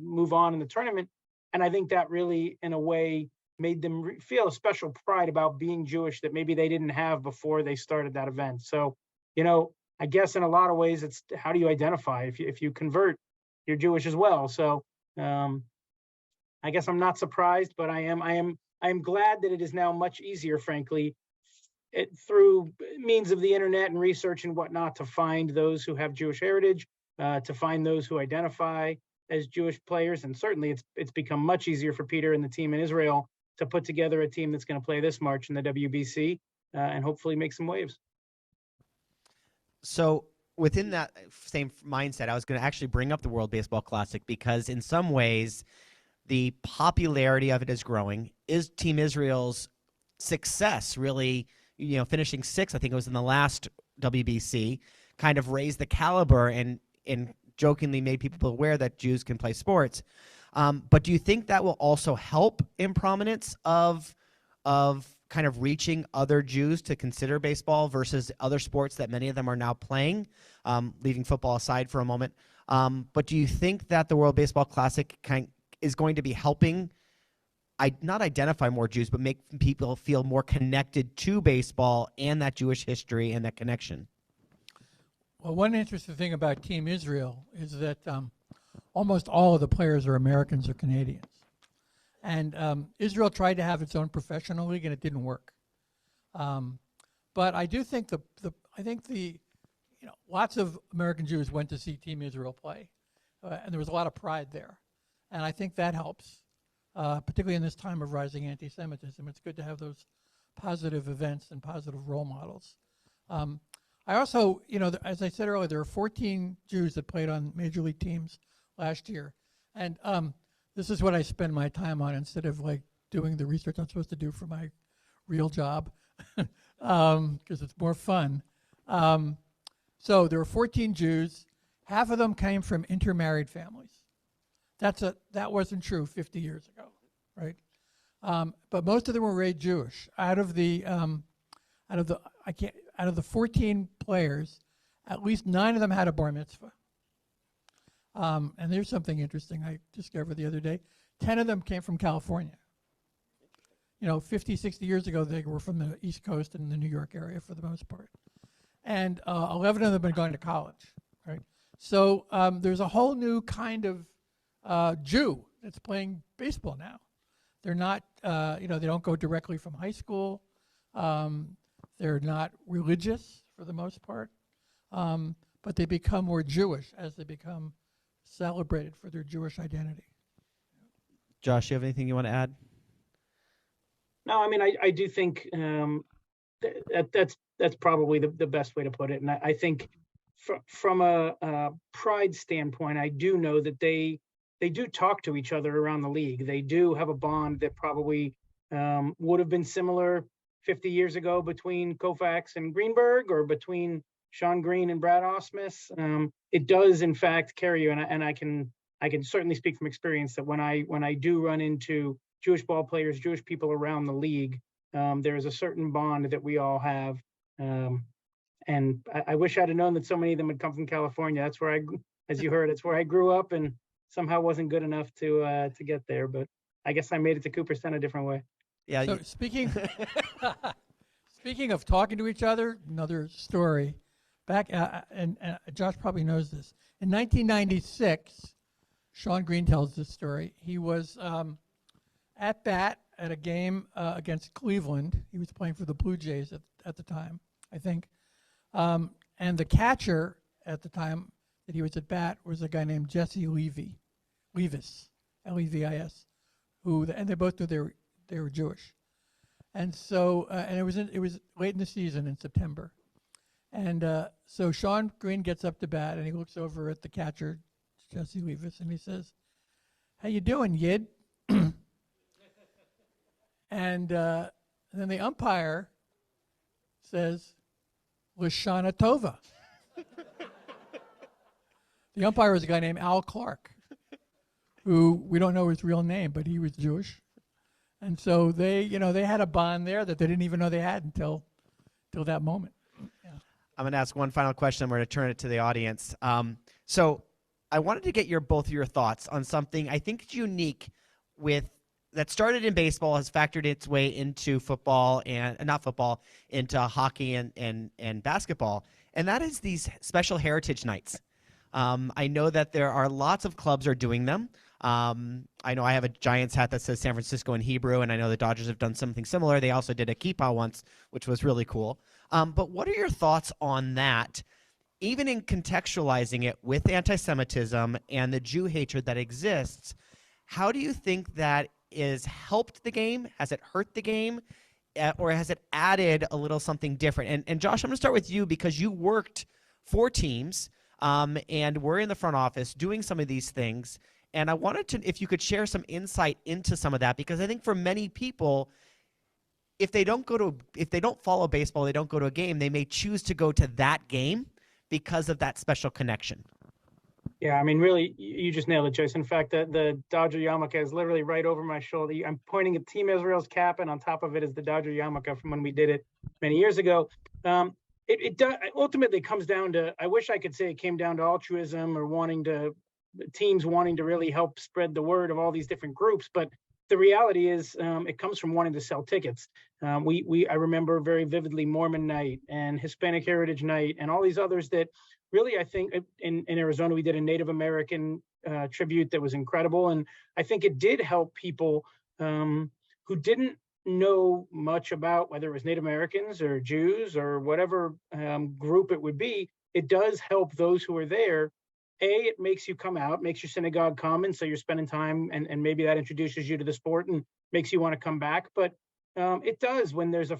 move on in the tournament. And I think that really, in a way, made them feel a special pride about being Jewish that maybe they didn't have before they started that event. So, you know, I guess in a lot of ways, it's how do you identify? If you convert, you're Jewish as well. So, I guess I'm not surprised, but I am glad that it is now much easier, frankly, through means of the internet and research and whatnot, to find those who have Jewish heritage, to find those who identify as Jewish players. And certainly it's become much easier for Peter and the team in Israel to put together a team that's going to play this March in the WBC and hopefully make some waves. So within that same mindset, I was going to actually bring up the World Baseball Classic, because in some ways the popularity of it is growing. Is Team Israel's success really, you know, finishing sixth, I think it was in the last WBC, kind of raised the caliber and jokingly made people aware that Jews can play sports. But do you think that will also help in prominence of kind of reaching other Jews to consider baseball versus other sports that many of them are now playing, leaving football aside for a moment? But do you think that the World Baseball Classic is going to be helping not identify more Jews, but make people feel more connected to baseball and that Jewish history and that connection? Well, one interesting thing about Team Israel is that almost all of the players are Americans or Canadians. And Israel tried to have its own professional league, and it didn't work. But I do think lots of American Jews went to see Team Israel play, and there was a lot of pride there. And I think that helps, particularly in this time of rising anti-Semitism. It's good to have those positive events and positive role models. I also, as I said earlier, there are 14 Jews that played on major league teams last year. And this is what I spend my time on instead of like doing the research I'm supposed to do for my real job, because it's more fun. So there were 14 Jews. Half of them came from intermarried families. That wasn't true 50 years ago, right? But most of them were raised Jewish. Out of the 14 players, at least 9 of them had a bar mitzvah. And there's something interesting I discovered the other day. 10 of them came from California. 50, 60 years ago, they were from the East Coast and the New York area for the most part. And 11 of them have been going to college, right? So there's a whole new kind of Jew that's playing baseball now. They're not, they don't go directly from high school. They're not religious for the most part, but they become more Jewish as they become celebrated for their Jewish identity. Josh, you have anything you want to add? No, I mean, I do think that's probably the best way to put it. And I think from a pride standpoint, I do know that they do talk to each other around the league. They do have a bond that probably would have been similar 50 years ago between Koufax and Greenberg, or between Sean Green and Brad Ausmus. It does, in fact, carry you. And I can certainly speak from experience that when I do run into Jewish ball players, Jewish people around the league, there is a certain bond that we all have. And I wish I'd have known that so many of them had come from California. That's where as you heard, it's where I grew up, and somehow wasn't good enough to get there. But I guess I made it to Cooperstown a different way. Yeah. So speaking of talking to each other, another story. Back and Josh probably knows this. In 1996, Sean Green tells this story. He was at bat at a game against Cleveland. He was playing for the Blue Jays at the time, I think. And the catcher at the time that he was at bat was a guy named Jesse Levis, Levis, and they both knew they were Jewish. And so, and it was late in the season in September. And so Sean Green gets up to bat, and he looks over at the catcher, Jesse Levis, and he says, "How you doing, Yid?" And then the umpire says, "Lashana Tova." The umpire was a guy named Al Clark, who we don't know his real name, but he was Jewish. And so they had a bond there that they didn't even know they had until that moment. Yeah. I'm going to ask one final question. I'm going to turn it to the audience. So I wanted to get both of your thoughts on something I think is unique that started in baseball, has factored its way into football and not football, into hockey and basketball. And that is these special heritage nights. I know that there are lots of clubs are doing them. I know I have a Giants hat that says San Francisco in Hebrew, and I know the Dodgers have done something similar. They also did a kippah once, which was really cool. But what are your thoughts on that, even in contextualizing it with anti-Semitism and the Jew hatred that exists? How do you think that is helped the game? Has it hurt the game? Or has it added a little something different? And Josh, I'm going to start with you because you worked for teams and were in the front office doing some of these things. And I wanted to, if you could share some insight into some of that, because I think for many people, if they don't follow baseball, they don't go to a game, they may choose to go to that game because of that special connection. Yeah, I mean, really, you just nailed it, Joyce. In fact, the Dodger yarmulke is literally right over my shoulder. I'm pointing at Team Israel's cap, and on top of it is the Dodger yarmulke from when we did it many years ago. It ultimately comes down to, I wish I could say it came down to altruism or teams wanting to really help spread the word of all these different groups. But the reality is it comes from wanting to sell tickets. I remember very vividly Mormon Night and Hispanic Heritage Night and all these others that really, I think in Arizona, we did a Native American tribute that was incredible. And I think it did help people who didn't know much about whether it was Native Americans or Jews or whatever group it would be. It does help those who are there. It makes you come out, makes your synagogue come, and so you're spending time, and maybe that introduces you to the sport and makes you want to come back. But it does when there's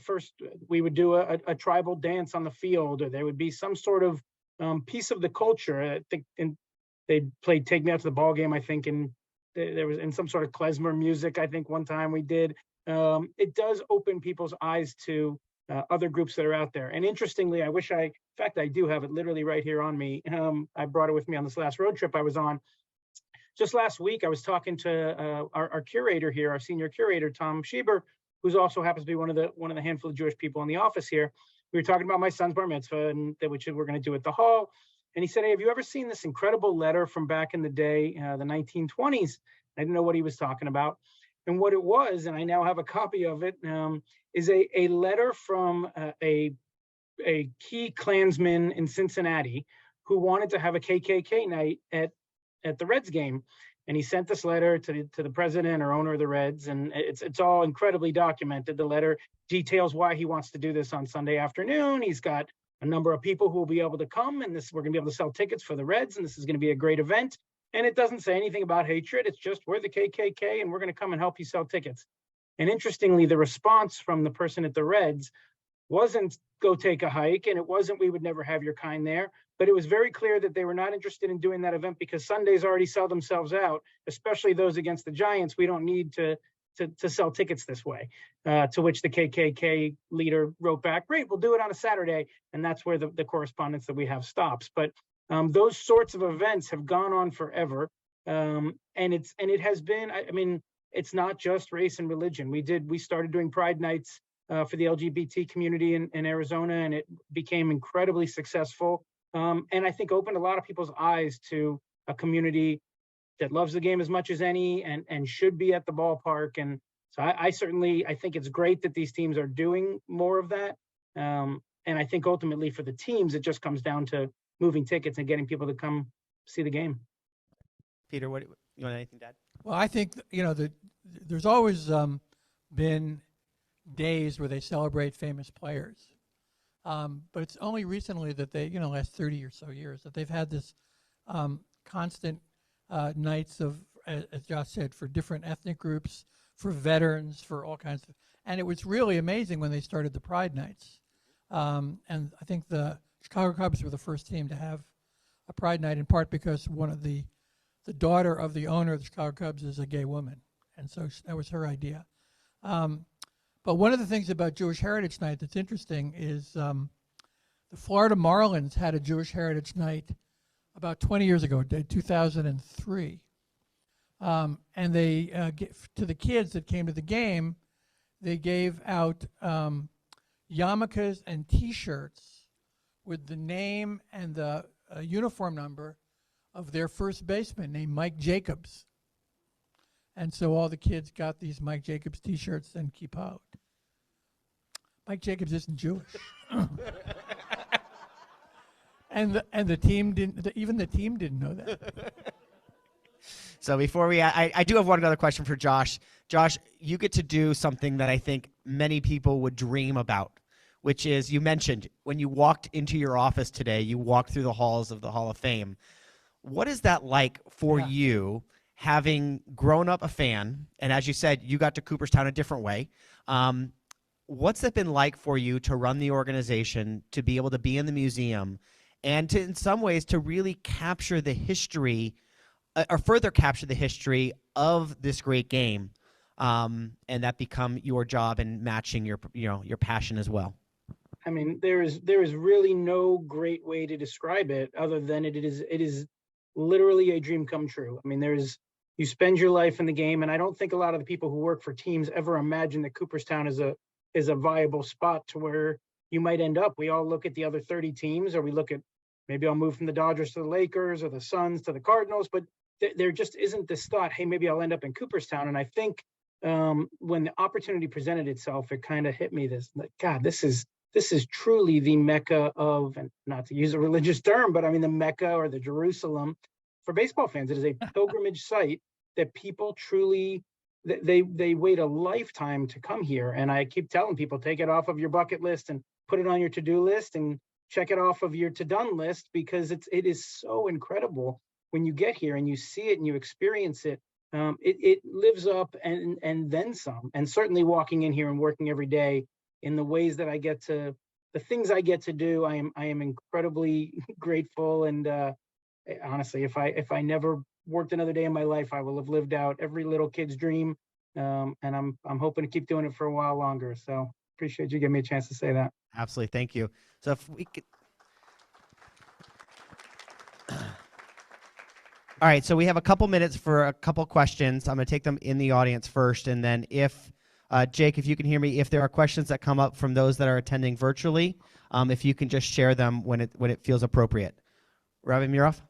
we would do a tribal dance on the field, or there would be some sort of piece of the culture. I think they played "Take Me Out to the Ball Game," I think, and there was in some sort of klezmer music. I think one time we did. It does open people's eyes to other groups that are out there. And interestingly, in fact, I do have it literally right here on me. I brought it with me on this last road trip I was on. Just last week, I was talking to our curator here, our senior curator, Tom Schieber, who's also happens to be one of the handful of Jewish people in the office here. We were talking about my son's bar mitzvah, which we're going to do at the hall. And he said, "Hey, have you ever seen this incredible letter from back in the day, the 1920s? I didn't know what he was talking about. And what it was, and I now have a copy of it, is a letter from a key Klansman in Cincinnati who wanted to have a KKK night at the Reds game. And he sent this letter to the president or owner of the Reds, and it's all incredibly documented. The letter details why he wants to do this on Sunday afternoon. He's got a number of people who will be able to come, and we're going to be able to sell tickets for the Reds, and this is going to be a great event. And it doesn't say anything about hatred. It's just, we're the KKK, and we're going to come and help you sell tickets." And interestingly, the response from the person at the Reds wasn't go take a hike, and it wasn't we would never have your kind there, but it was very clear that they were not interested in doing that event because Sundays already sell themselves out, especially those against the Giants. We don't need to sell tickets this way. To which the KKK leader wrote back, great, we'll do it on a Saturday. And that's where the correspondence that we have stops. But those sorts of events have gone on forever. And it has been, I mean, it's not just race and religion. We started doing Pride Nights for the LGBT community in Arizona, and it became incredibly successful. And I think opened a lot of people's eyes to a community that loves the game as much as any and should be at the ballpark. And so I think it's great that these teams are doing more of that. And I think ultimately for the teams, it just comes down to moving tickets and getting people to come see the game. Peter, you want anything to add? Well, I think, there's always been days where they celebrate famous players. But it's only recently that they, last 30 or so years, that they've had this constant nights of, as Josh said, for different ethnic groups, for veterans, for all kinds of, and it was really amazing when they started the Pride Nights. And I think the Chicago Cubs were the first team to have a Pride Night, in part because one of the daughter of the owner of the Chicago Cubs is a gay woman, and so that was her idea. But one of the things about Jewish Heritage Night that's interesting is the Florida Marlins had a Jewish Heritage Night about 20 years ago, 2003. And they, to the kids that came to the game, they gave out yarmulkes and T-shirts with the name and the uniform number of their first baseman named Mike Jacobs. And so all the kids got these Mike Jacobs T-shirts and keep out. Mike Jacobs isn't Jewish. and the team didn't. Even the team didn't know that. So before I do have one other question for Josh. Josh, you get to do something that I think many people would dream about, which is you mentioned when you walked into your office today, you walked through the halls of the Hall of Fame. What is that like for you, having grown up a fan, and as you said, you got to Cooperstown a different way. What's it been like for you to run the organization, to be able to be in the museum, and to, in some ways, to really capture the history, or further capture the history of this great game, and that become your job and matching your passion as well? I mean, there is really no great way to describe it other than it is literally a dream come true. I mean, you spend your life in the game, and I don't think a lot of the people who work for teams ever imagine that Cooperstown is a viable spot to where you might end up. We all look at the other 30 teams, or we look at, maybe I'll move from the Dodgers to the Lakers or the Suns to the Cardinals, but there just isn't this thought, hey, maybe I'll end up in Cooperstown. And I think when the opportunity presented itself, it kind of hit me God, this is truly the Mecca of, and not to use a religious term, but I mean the Mecca or the Jerusalem for baseball fans. It is a pilgrimage site that people truly, they wait a lifetime to come here. And I keep telling people, take it off of your bucket list and put it on your to-do list and check it off of your to-done list, because it is so incredible when you get here and you see it and you experience it. It lives up and then some. And certainly walking in here and working every day in the ways that the things I get to do, I am incredibly grateful. And honestly, if I never worked another day in my life, I will have lived out every little kid's dream. And I'm hoping to keep doing it for a while longer. So appreciate you giving me a chance to say that. Absolutely, thank you. So if we could. All right, so we have a couple minutes for a couple questions. I'm going to take them in the audience first, and then if Jake, if you can hear me, if there are questions that come up from those that are attending virtually, if you can just share them when it feels appropriate. Rabbi Mirov?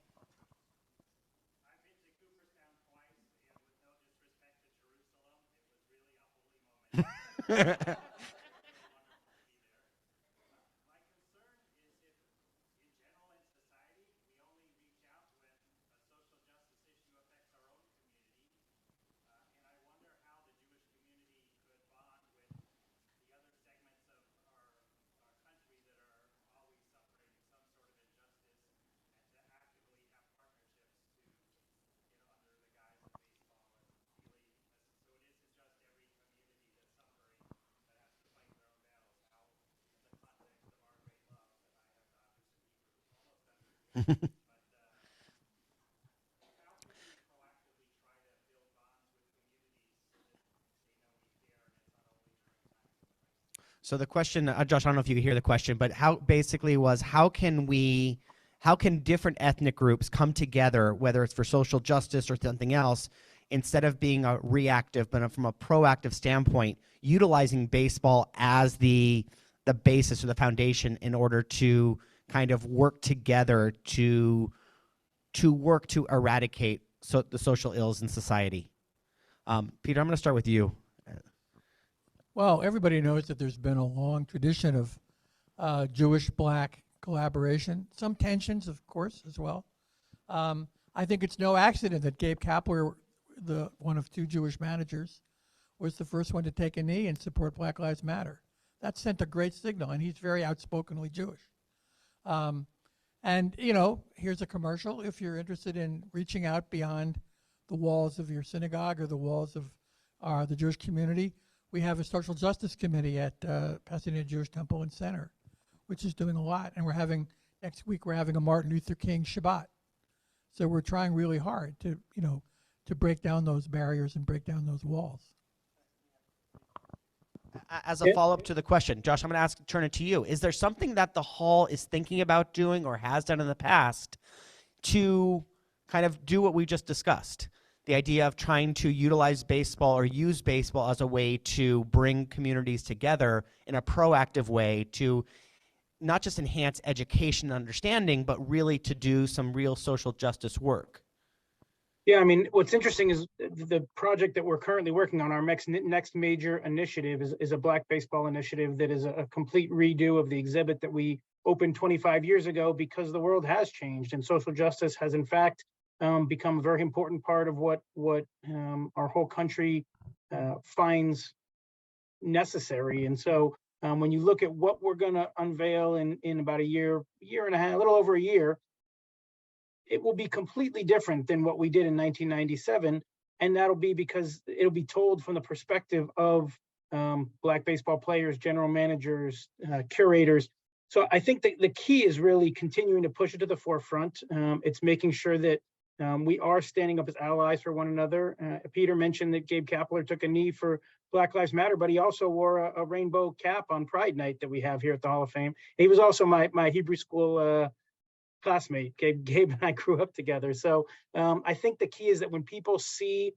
So the question, Josh, I don't know if you could hear the question, but how can different ethnic groups come together, whether it's for social justice or something else, instead of being a reactive, but from a proactive standpoint, utilizing baseball as the basis or the foundation in order to kind of work together to work to eradicate the social ills in society? Peter, I'm going to start with you. Well, everybody knows that there's been a long tradition of Jewish-Black collaboration, some tensions, of course, as well. I think it's no accident that Gabe Kapler, one of two Jewish managers, was the first one to take a knee and support Black Lives Matter. That sent a great signal, and he's very outspokenly Jewish. And, here's a commercial. If you're interested in reaching out beyond the walls of your synagogue or the walls of the Jewish community, we have a social justice committee at Pasadena Jewish Temple and Center, which is doing a lot. And next week we're having a Martin Luther King Shabbat. So we're trying really hard to break down those barriers and break down those walls. As a follow-up to the question, Josh, I'm going to turn it to you. Is there something that the Hall is thinking about doing or has done in the past to kind of do what we just discussed? The idea of trying to utilize baseball or use baseball as a way to bring communities together in a proactive way to not just enhance education and understanding, but really to do some real social justice work. Yeah, I mean, what's interesting is the project that we're currently working on, our next major initiative is a Black baseball initiative that is a complete redo of the exhibit that we opened 25 years ago, because the world has changed and social justice has in fact become a very important part of what our whole country finds necessary. And so when you look at what we're going to unveil in about a year and a half, a little over a year, it will be completely different than what we did in 1997. And that'll be because it'll be told from the perspective of Black baseball players, general managers, curators. So I think that the key is really continuing to push it to the forefront. It's making sure that we are standing up as allies for one another. Peter mentioned that Gabe Kapler took a knee for Black Lives Matter, but he also wore a rainbow cap on Pride Night that we have here at the Hall of Fame. He was also my Hebrew school classmate. Gabe and I grew up together. So I think the key is that when people see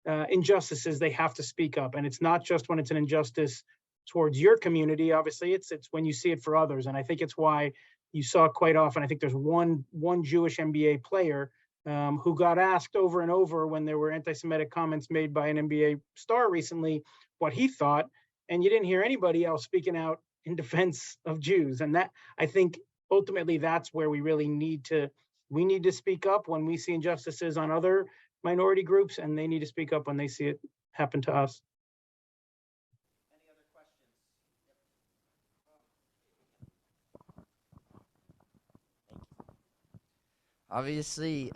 injustices, they have to speak up. And it's not just when it's an injustice towards your community. Obviously, it's when you see it for others. And I think it's why you saw quite often, I think there's one Jewish NBA player who got asked over and over when there were anti-Semitic comments made by an NBA star recently, what he thought, and you didn't hear anybody else speaking out in defense of Jews. And that, I think, ultimately, that's where we really need to speak up when we see injustices on other minority groups, and they need to speak up when they see it happen to us. Any other questions? Obviously,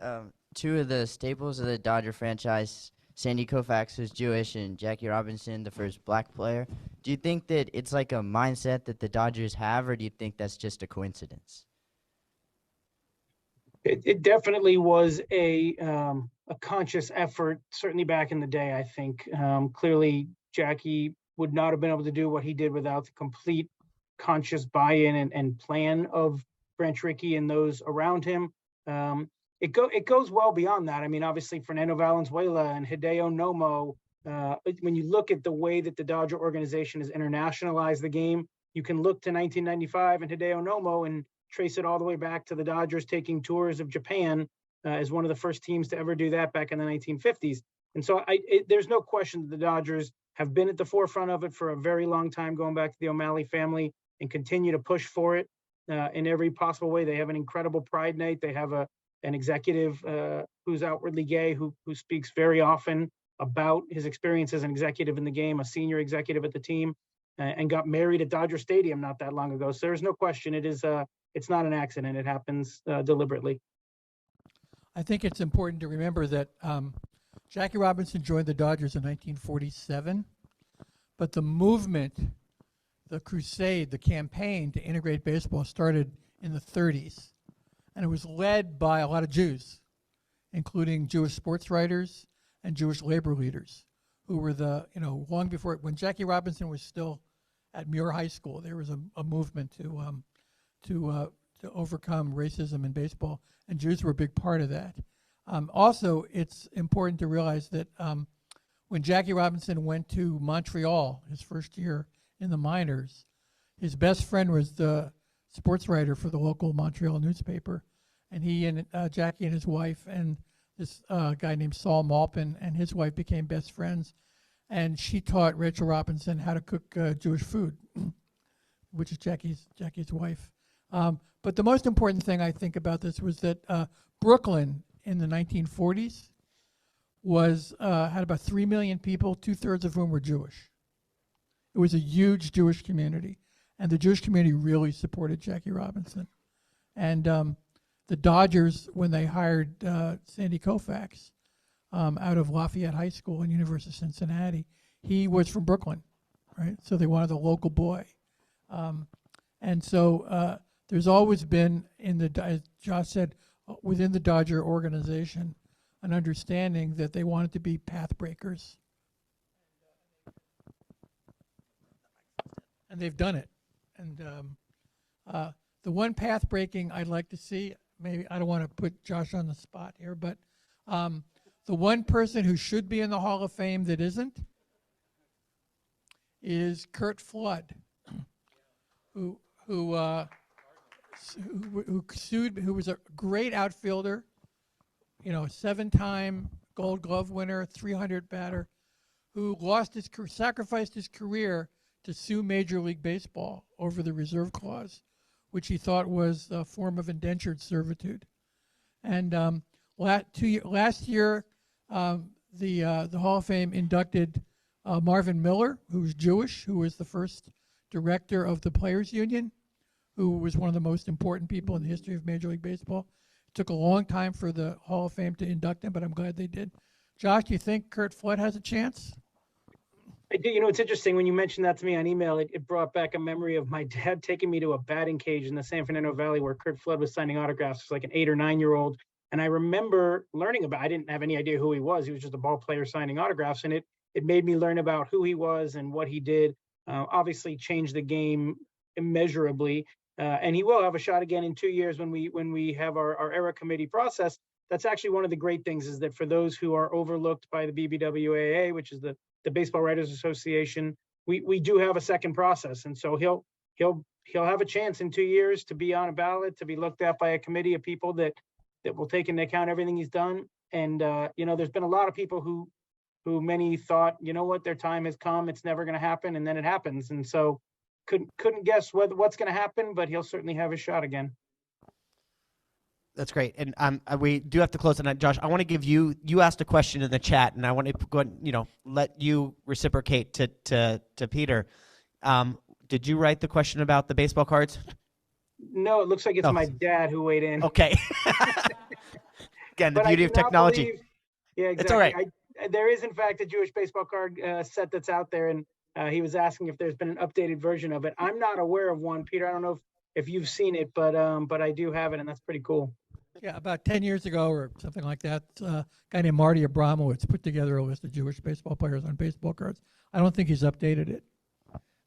two of the staples of the Dodger franchise, Sandy Koufax, who's Jewish, and Jackie Robinson, the first Black player. Do you think that it's like a mindset that the Dodgers have, or do you think that's just a coincidence? It definitely was a conscious effort, certainly back in the day, I think. Clearly, Jackie would not have been able to do what he did without the complete conscious buy-in and plan of Branch Rickey and those around him. It goes well beyond that. I mean, obviously, Fernando Valenzuela and Hideo Nomo, when you look at the way that the Dodger organization has internationalized the game, you can look to 1995 and Hideo Nomo and trace it all the way back to the Dodgers taking tours of Japan as one of the first teams to ever do that back in the 1950s. And so there's no question that the Dodgers have been at the forefront of it for a very long time, going back to the O'Malley family, and continue to push for it in every possible way. They have an incredible Pride Night. They have an executive who's outwardly gay, who speaks very often about his experience as an executive in the game, a senior executive at the team, and got married at Dodger Stadium not that long ago. So there's no question it's not an accident. It happens deliberately. I think it's important to remember that Jackie Robinson joined the Dodgers in 1947, but the movement, the crusade, the campaign to integrate baseball started in the 30s. and it was led by a lot of Jews, including Jewish sports writers and Jewish labor leaders, who were long before, when Jackie Robinson was still at Muir High School, there was a movement to overcome racism in baseball, and Jews were a big part of that. Also, it's important to realize that when Jackie Robinson went to Montreal, his first year in the minors, his best friend was the sports writer for the local Montreal newspaper, and he and Jackie and his wife and this guy named Saul Malpin and his wife became best friends, and she taught Rachel Robinson how to cook Jewish food, which is Jackie's wife. But the most important thing I think about this was that Brooklyn in the 1940s had about 3 million people, 2/3 of whom were Jewish. It was a huge Jewish community, and the Jewish community really supported Jackie Robinson. And the Dodgers, when they hired Sandy Koufax out of Lafayette High School and University of Cincinnati, he was from Brooklyn, right? So they wanted a local boy. And so there's always been, as Josh said, within the Dodger organization, an understanding that they wanted to be path breakers. And they've done it. And the one path breaking I'd like to see, maybe I don't want to put Josh on the spot here, but the one person who should be in the Hall of Fame that isn't is Curt Flood, who was a great outfielder, a 7-time Gold Glove winner, 300 batter, who sacrificed his career to sue Major League Baseball over the reserve clause, which he thought was a form of indentured servitude. And last year, the Hall of Fame inducted Marvin Miller, who's Jewish, who was the first director of the Players Union, who was one of the most important people in the history of Major League Baseball. It took a long time for the Hall of Fame to induct him, but I'm glad they did. Josh, do you think Curt Flood has a chance? I do. It's interesting when you mentioned that to me on email. It brought back a memory of my dad taking me to a batting cage in the San Fernando Valley where Curt Flood was signing autographs. It was like an 8 or 9-year-old. And I remember learning about, I didn't have any idea who he was. He was just a ball player signing autographs. And it made me learn about who he was and what he did. Obviously changed the game immeasurably. And he will have a shot again in 2 years when we have our era committee process. That's actually one of the great things, is that for those who are overlooked by the BBWAA, which is the Baseball Writers Association, we do have a second process. And so he'll have a chance in 2 years to be on a ballot, to be looked at by a committee of people that will take into account everything he's done. And there's been a lot of people who many thought, their time has come, it's never going to happen, and then it happens. And so couldn't guess what's going to happen, but he'll certainly have a shot again. That's great. And we do have to close tonight. Josh, I want to give you asked a question in the chat, and I want to go, let you reciprocate to Peter. Did you write the question about the baseball cards? No, it looks like it's my dad who weighed in. Okay. Again, the beauty of technology. Yeah, exactly. It's all right. There is, in fact, a Jewish baseball card set that's out there, and he was asking if there's been an updated version of it. I'm not aware of one, Peter. I don't know if you've seen it, but I do have it, and that's pretty cool. Yeah, about 10 years ago or something like that, a guy named Marty Abramowitz put together a list of Jewish baseball players on baseball cards. I don't think he's updated it.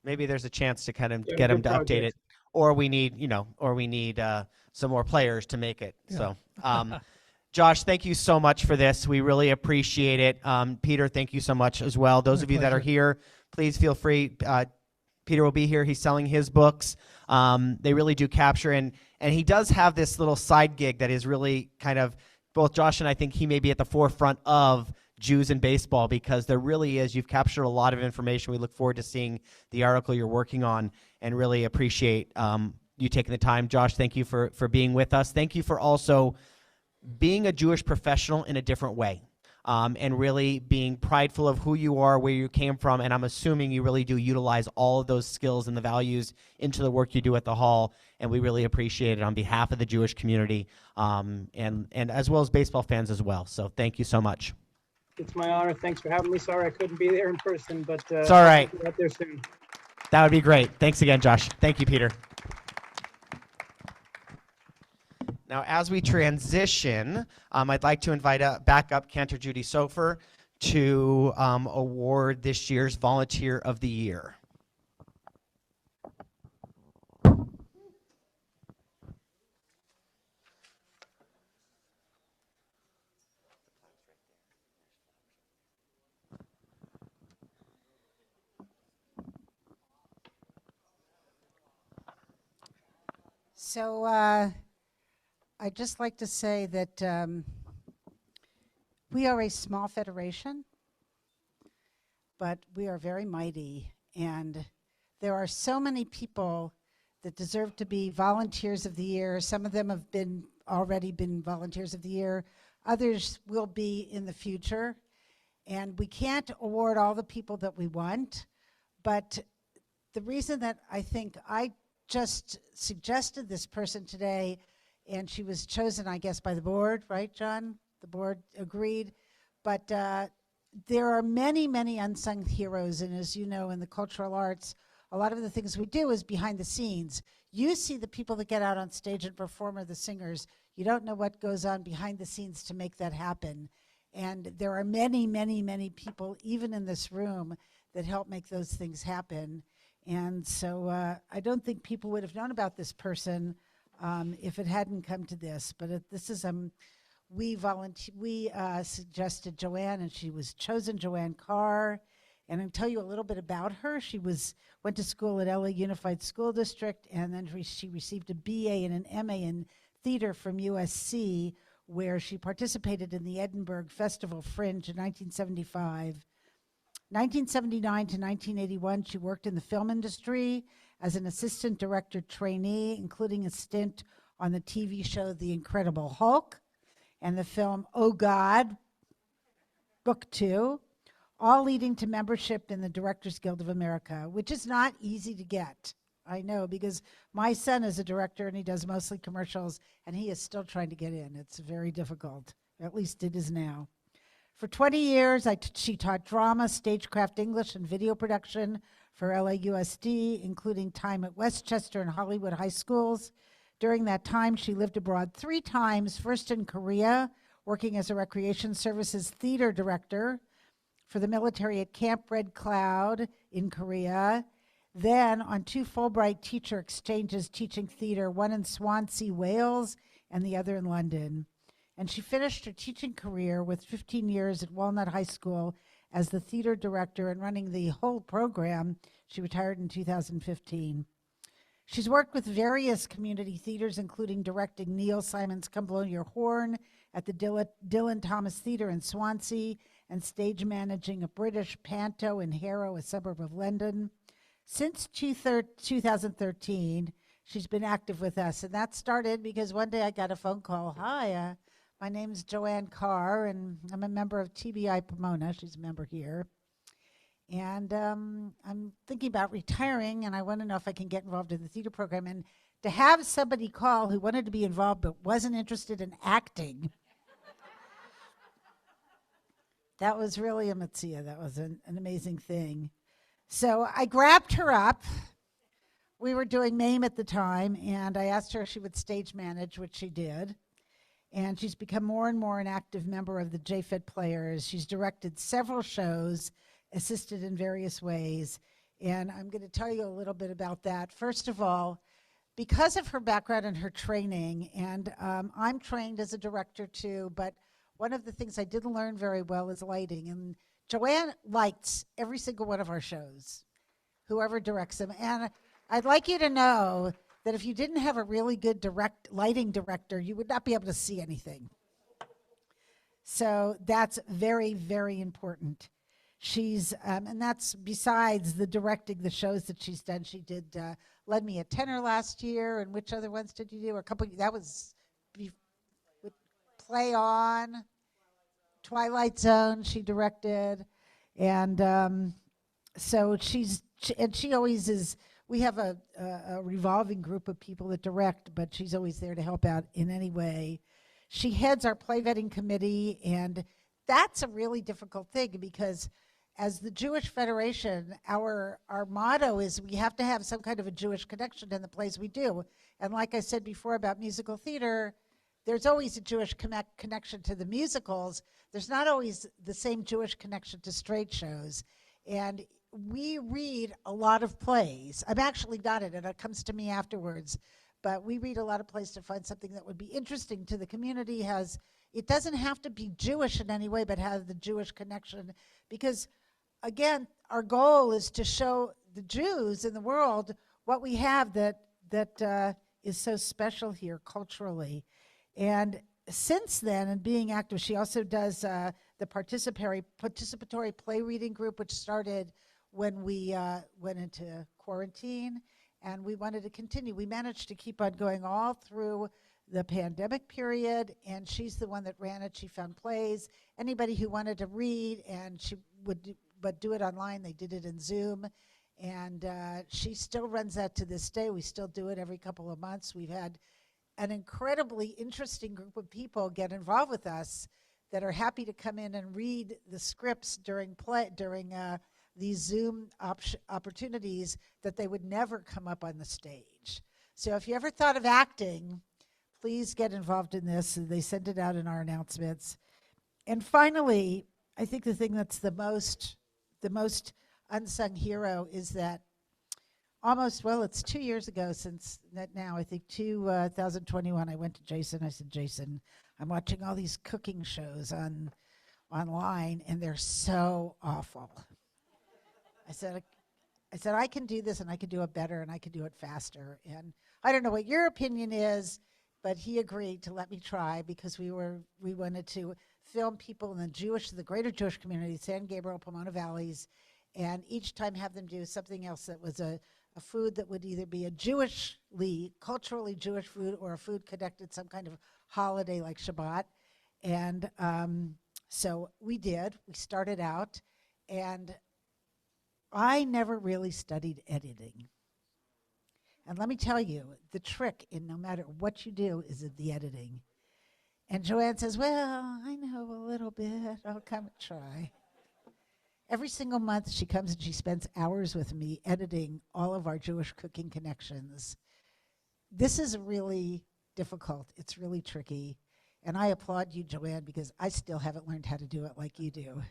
Maybe there's a chance to kind of get him to update it, or we need some more players to make it. Yeah. So, Josh, thank you so much for this. We really appreciate it. Peter, thank you so much as well. Those of you that are here, please feel free. Peter will be here. He's selling his books. They really do capture, and he does have this little side gig that is really kind of, both Josh and I think he may be at the forefront of Jews in baseball, because there really is, you've captured a lot of information. We look forward to seeing the article you're working on, and really appreciate you taking the time. Josh, thank you for being with us. Thank you for also being a Jewish professional in a different way. And really being prideful of who you are, where you came from, and I'm assuming you really do utilize all of those skills and the values into the work you do at the Hall, and we really appreciate it on behalf of the Jewish community, and as well as baseball fans as well. So thank you so much. It's my honor. Thanks for having me. Sorry I couldn't be there in person, but it's all right. I'll be out there soon. That would be great. Thanks again, Josh. Thank you, Peter. Now, as we transition, I'd like to invite back up Cantor Judy Sofer to award this year's Volunteer of the Year. So I'd just like to say that we are a small federation, but we are very mighty, and there are so many people that deserve to be volunteers of the year. Some of them have already been volunteers of the year. Others will be in the future, and we can't award all the people that we want, but the reason that I think I just suggested this person today, and she was chosen, I guess, by the board, right, John? The board agreed. But there are many, many unsung heroes, and as you know, in the cultural arts, a lot of the things we do is behind the scenes. You see the people that get out on stage and perform, or the singers. You don't know what goes on behind the scenes to make that happen. And there are many, many, many people, even in this room, that help make those things happen. And so I don't think people would have known about this person if it hadn't come to this. But this is we suggested Joanne, and she was chosen, Joanne Karr. And I'll tell you a little bit about her. She went to school at LA Unified School District, and then she received a BA and an MA in theater from USC, where she participated in the Edinburgh Festival Fringe in 1975. 1979 to 1981, she worked in the film industry as an assistant director trainee, including a stint on the TV show The Incredible Hulk and the film Oh God, Book 2, all leading to membership in the Directors Guild of America, which is not easy to get. I know, because my son is a director and he does mostly commercials, and he is still trying to get in. It's very difficult, at least it is now. For 20 years, she taught drama, stagecraft English, and video production for LAUSD, including time at Westchester and Hollywood high schools. During that time, she lived abroad 3 times, first in Korea, working as a recreation services theater director for the military at Camp Red Cloud in Korea, then on 2 Fulbright teacher exchanges teaching theater, one in Swansea, Wales, and the other in London. And she finished her teaching career with 15 years at Walnut High School as the theater director and running the whole program. She retired in 2015. She's worked with various community theaters, including directing Neil Simon's Come Blow Your Horn at the Dylan Thomas Theatre in Swansea and stage managing a British panto in Harrow, a suburb of London. Since 2013, she's been active with us, and that started because one day I got a phone call. Hi, my name's Joanne Karr, and I'm a member of TBI Pomona. She's a member here. And I'm thinking about retiring, and I want to know if I can get involved in the theater program. And to have somebody call who wanted to be involved but wasn't interested in acting, that was really a mitzvah. That was an amazing thing. So I grabbed her up. We were doing MAME at the time, and I asked her if she would stage manage, which she did. And she's become more and more an active member of the JFET Players. She's directed several shows, assisted in various ways, and I'm going to tell you a little bit about that. First of all, because of her background and her training, and I'm trained as a director too, but one of the things I didn't learn very well is lighting, and Joanne lights every single one of our shows, whoever directs them. And I'd like you to know that if you didn't have a really good lighting director, you would not be able to see anything. So that's very, very important. She's, and that's besides the directing the shows that she's done. She did Lend Me a Tenor last year, and which other ones did you do? A couple, that was with Play On, Twilight Zone she directed. And so she always is, we have a revolving group of people that direct, but she's always there to help out in any way. She heads our play vetting committee, and that's a really difficult thing because as the Jewish Federation, our motto is we have to have some kind of a Jewish connection in the plays we do. And like I said before about musical theater, there's always a Jewish connection to the musicals. There's not always the same Jewish connection to straight shows. And we read a lot of plays. I'm actually not in it. It comes to me afterwards. But we read a lot of plays to find something that would be interesting to the community. It doesn't have to be Jewish in any way, but have the Jewish connection. Because, again, our goal is to show the Jews in the world what we have that is so special here culturally. And since then, and being active, she also does the participatory play reading group, which started when we went into quarantine, and we wanted to continue. We managed to keep on going all through the pandemic period, and she's the one that ran it. She found plays. Anybody who wanted to read, and she would do it online. They did it in Zoom, and she still runs that to this day. We still do it every couple of months. We've had an incredibly interesting group of people get involved with us that are happy to come in and read the scripts during these Zoom opportunities that they would never come up on the stage. So if you ever thought of acting, please get involved in this. They send it out in our announcements. And finally, I think the thing that's the most unsung hero is that it's 2 years ago since that now, I think 2021, I went to Jason. I said, Jason, I'm watching all these cooking shows online, and they're so awful. I said, I can do this, and I can do it better, and I can do it faster. And I don't know what your opinion is, but he agreed to let me try because we wanted to film people in the greater Jewish community, San Gabriel, Pomona Valleys, and each time have them do something else that was a food that would either be a culturally Jewish food, or a food connected some kind of holiday like Shabbat. And so we did. We started out, and I never really studied editing. And let me tell you, the trick in no matter what you do is in the editing. And Joanne says, well, I know a little bit. I'll come and try. Every single month she comes and she spends hours with me editing all of our Jewish cooking connections. This is really difficult. It's really tricky. And I applaud you, Joanne, because I still haven't learned how to do it like you do.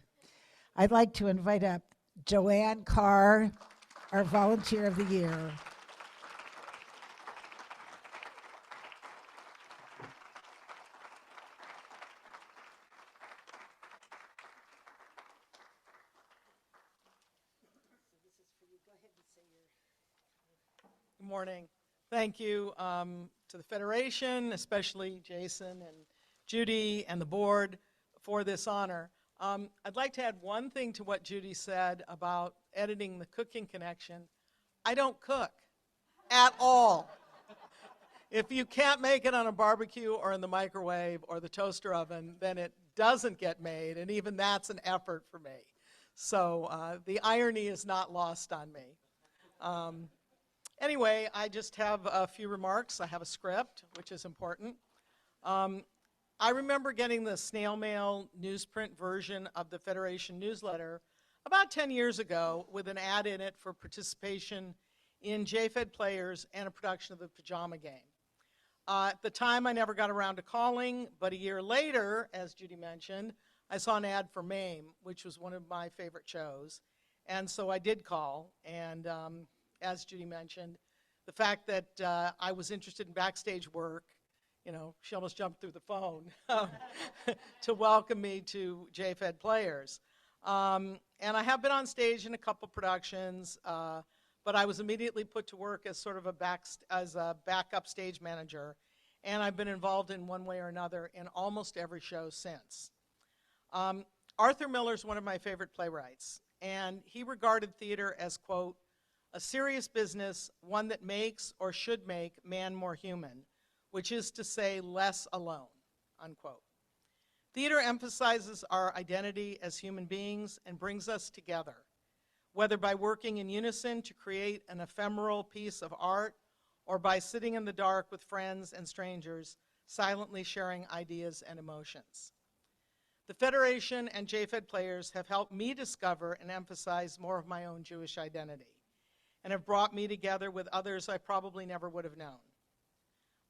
I'd like to invite up Joanne Karr, our Volunteer of the Year. Good morning. Thank you to the Federation, especially Jason and Judy and the board for this honor. I'd like to add one thing to what Judy said about editing the cooking connection. I don't cook at all. If you can't make it on a barbecue or in the microwave or the toaster oven, then it doesn't get made, and even that's an effort for me. So the irony is not lost on me. Anyway, I just have a few remarks. I have a script, which is important. I remember getting the snail mail newsprint version of the Federation newsletter about 10 years ago with an ad in it for participation in JFED Players and a production of the Pajama Game. At the time, I never got around to calling, but a year later, as Judy mentioned, I saw an ad for MAME, which was one of my favorite shows. And so I did call, and as Judy mentioned, the fact that I was interested in backstage work, she almost jumped through the phone to welcome me to JFED Players. And I have been on stage in a couple productions, but I was immediately put to work as sort of as a backup stage manager, and I've been involved in one way or another in almost every show since. Arthur Miller is one of my favorite playwrights, and he regarded theater as, quote, a serious business, one that makes or should make man more human, which is to say less alone, unquote. Theater emphasizes our identity as human beings and brings us together, whether by working in unison to create an ephemeral piece of art or by sitting in the dark with friends and strangers, silently sharing ideas and emotions. The Federation and JFED Players have helped me discover and emphasize more of my own Jewish identity, and have brought me together with others I probably never would have known.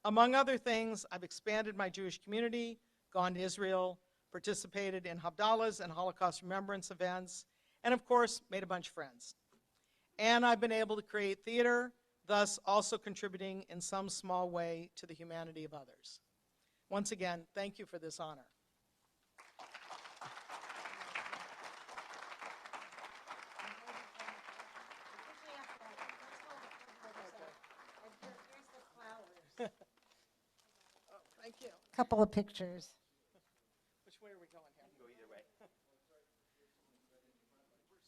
Among other things, I've expanded my Jewish community, gone to Israel, participated in Havdalahs and Holocaust remembrance events, and of course, made a bunch of friends. And I've been able to create theater, thus also contributing in some small way to the humanity of others. Once again, thank you for this honor. Thank you. Couple of pictures. Which way are we going here? Go either way.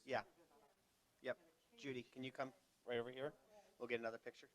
Yeah. Yep. Judy, can you come right over here? We'll get another picture.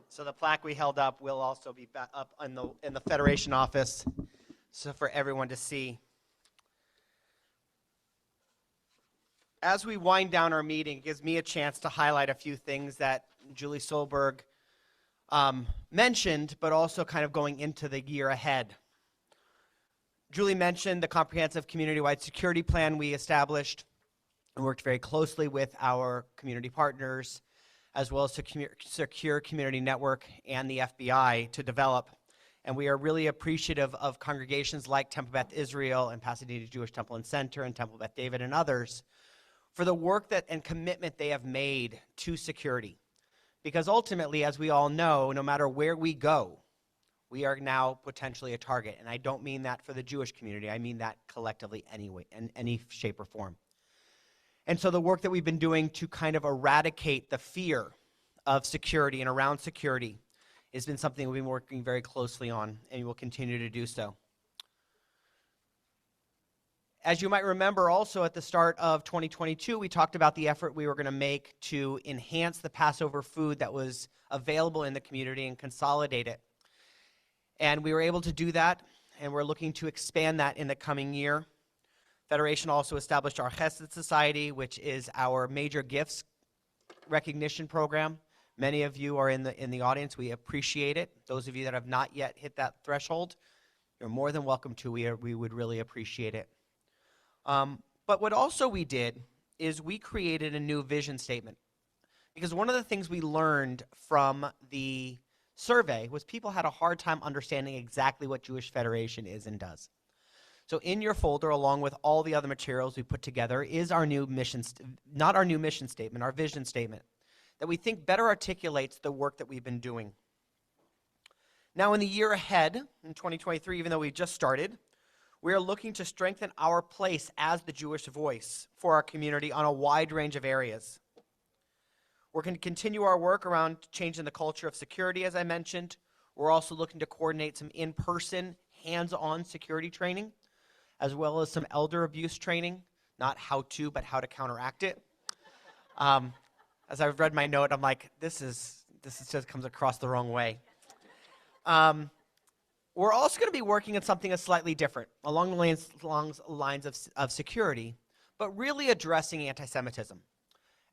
So the plaque we held up will also be up in the Federation office, so for everyone to see. As we wind down our meeting, it gives me a chance to highlight a few things that Julie Solberg mentioned, but also kind of going into the year ahead. Julie mentioned the comprehensive community-wide security plan we established and worked very closely with our community partners, as well as Secure Community Network and the FBI to develop. And we are really appreciative of congregations like Temple Beth Israel and Pasadena Jewish Temple and Center and Temple Beth David and others for the work that and commitment they have made to security. Because ultimately, as we all know, no matter where we go, we are now potentially a target. And I don't mean that for the Jewish community. I mean that collectively anyway, in any shape or form. And so the work that we've been doing to kind of eradicate the fear of security and around security has been something we've been working very closely on, and we will continue to do so. As you might remember also at the start of 2022, we talked about the effort we were going to make to enhance the Passover food that was available in the community and consolidate it. And we were able to do that, and we're looking to expand that in the coming year. Federation also established our Chesed Society, which is our major gifts recognition program. Many of you are in the audience. We appreciate it. Those of you that have not yet hit that threshold, you're more than welcome to. We would really appreciate it. But what also we did is we created a new vision statement. Because one of the things we learned from the survey was people had a hard time understanding exactly what Jewish Federation is and does. So in your folder, along with all the other materials we put together, is our new mission, not our new mission statement, our vision statement, that we think better articulates the work that we've been doing. Now in the year ahead, in 2023, even though we just started, we are looking to strengthen our place as the Jewish voice for our community on a wide range of areas. We're going to continue our work around changing the culture of security, as I mentioned. We're also looking to coordinate some in-person, hands-on security training, as well as some elder abuse training, not how to, but how to counteract it. As I've read my note, I'm like, this just comes across the wrong way. We're also going to be working on something slightly different, along the lines of security, but really addressing anti-Semitism.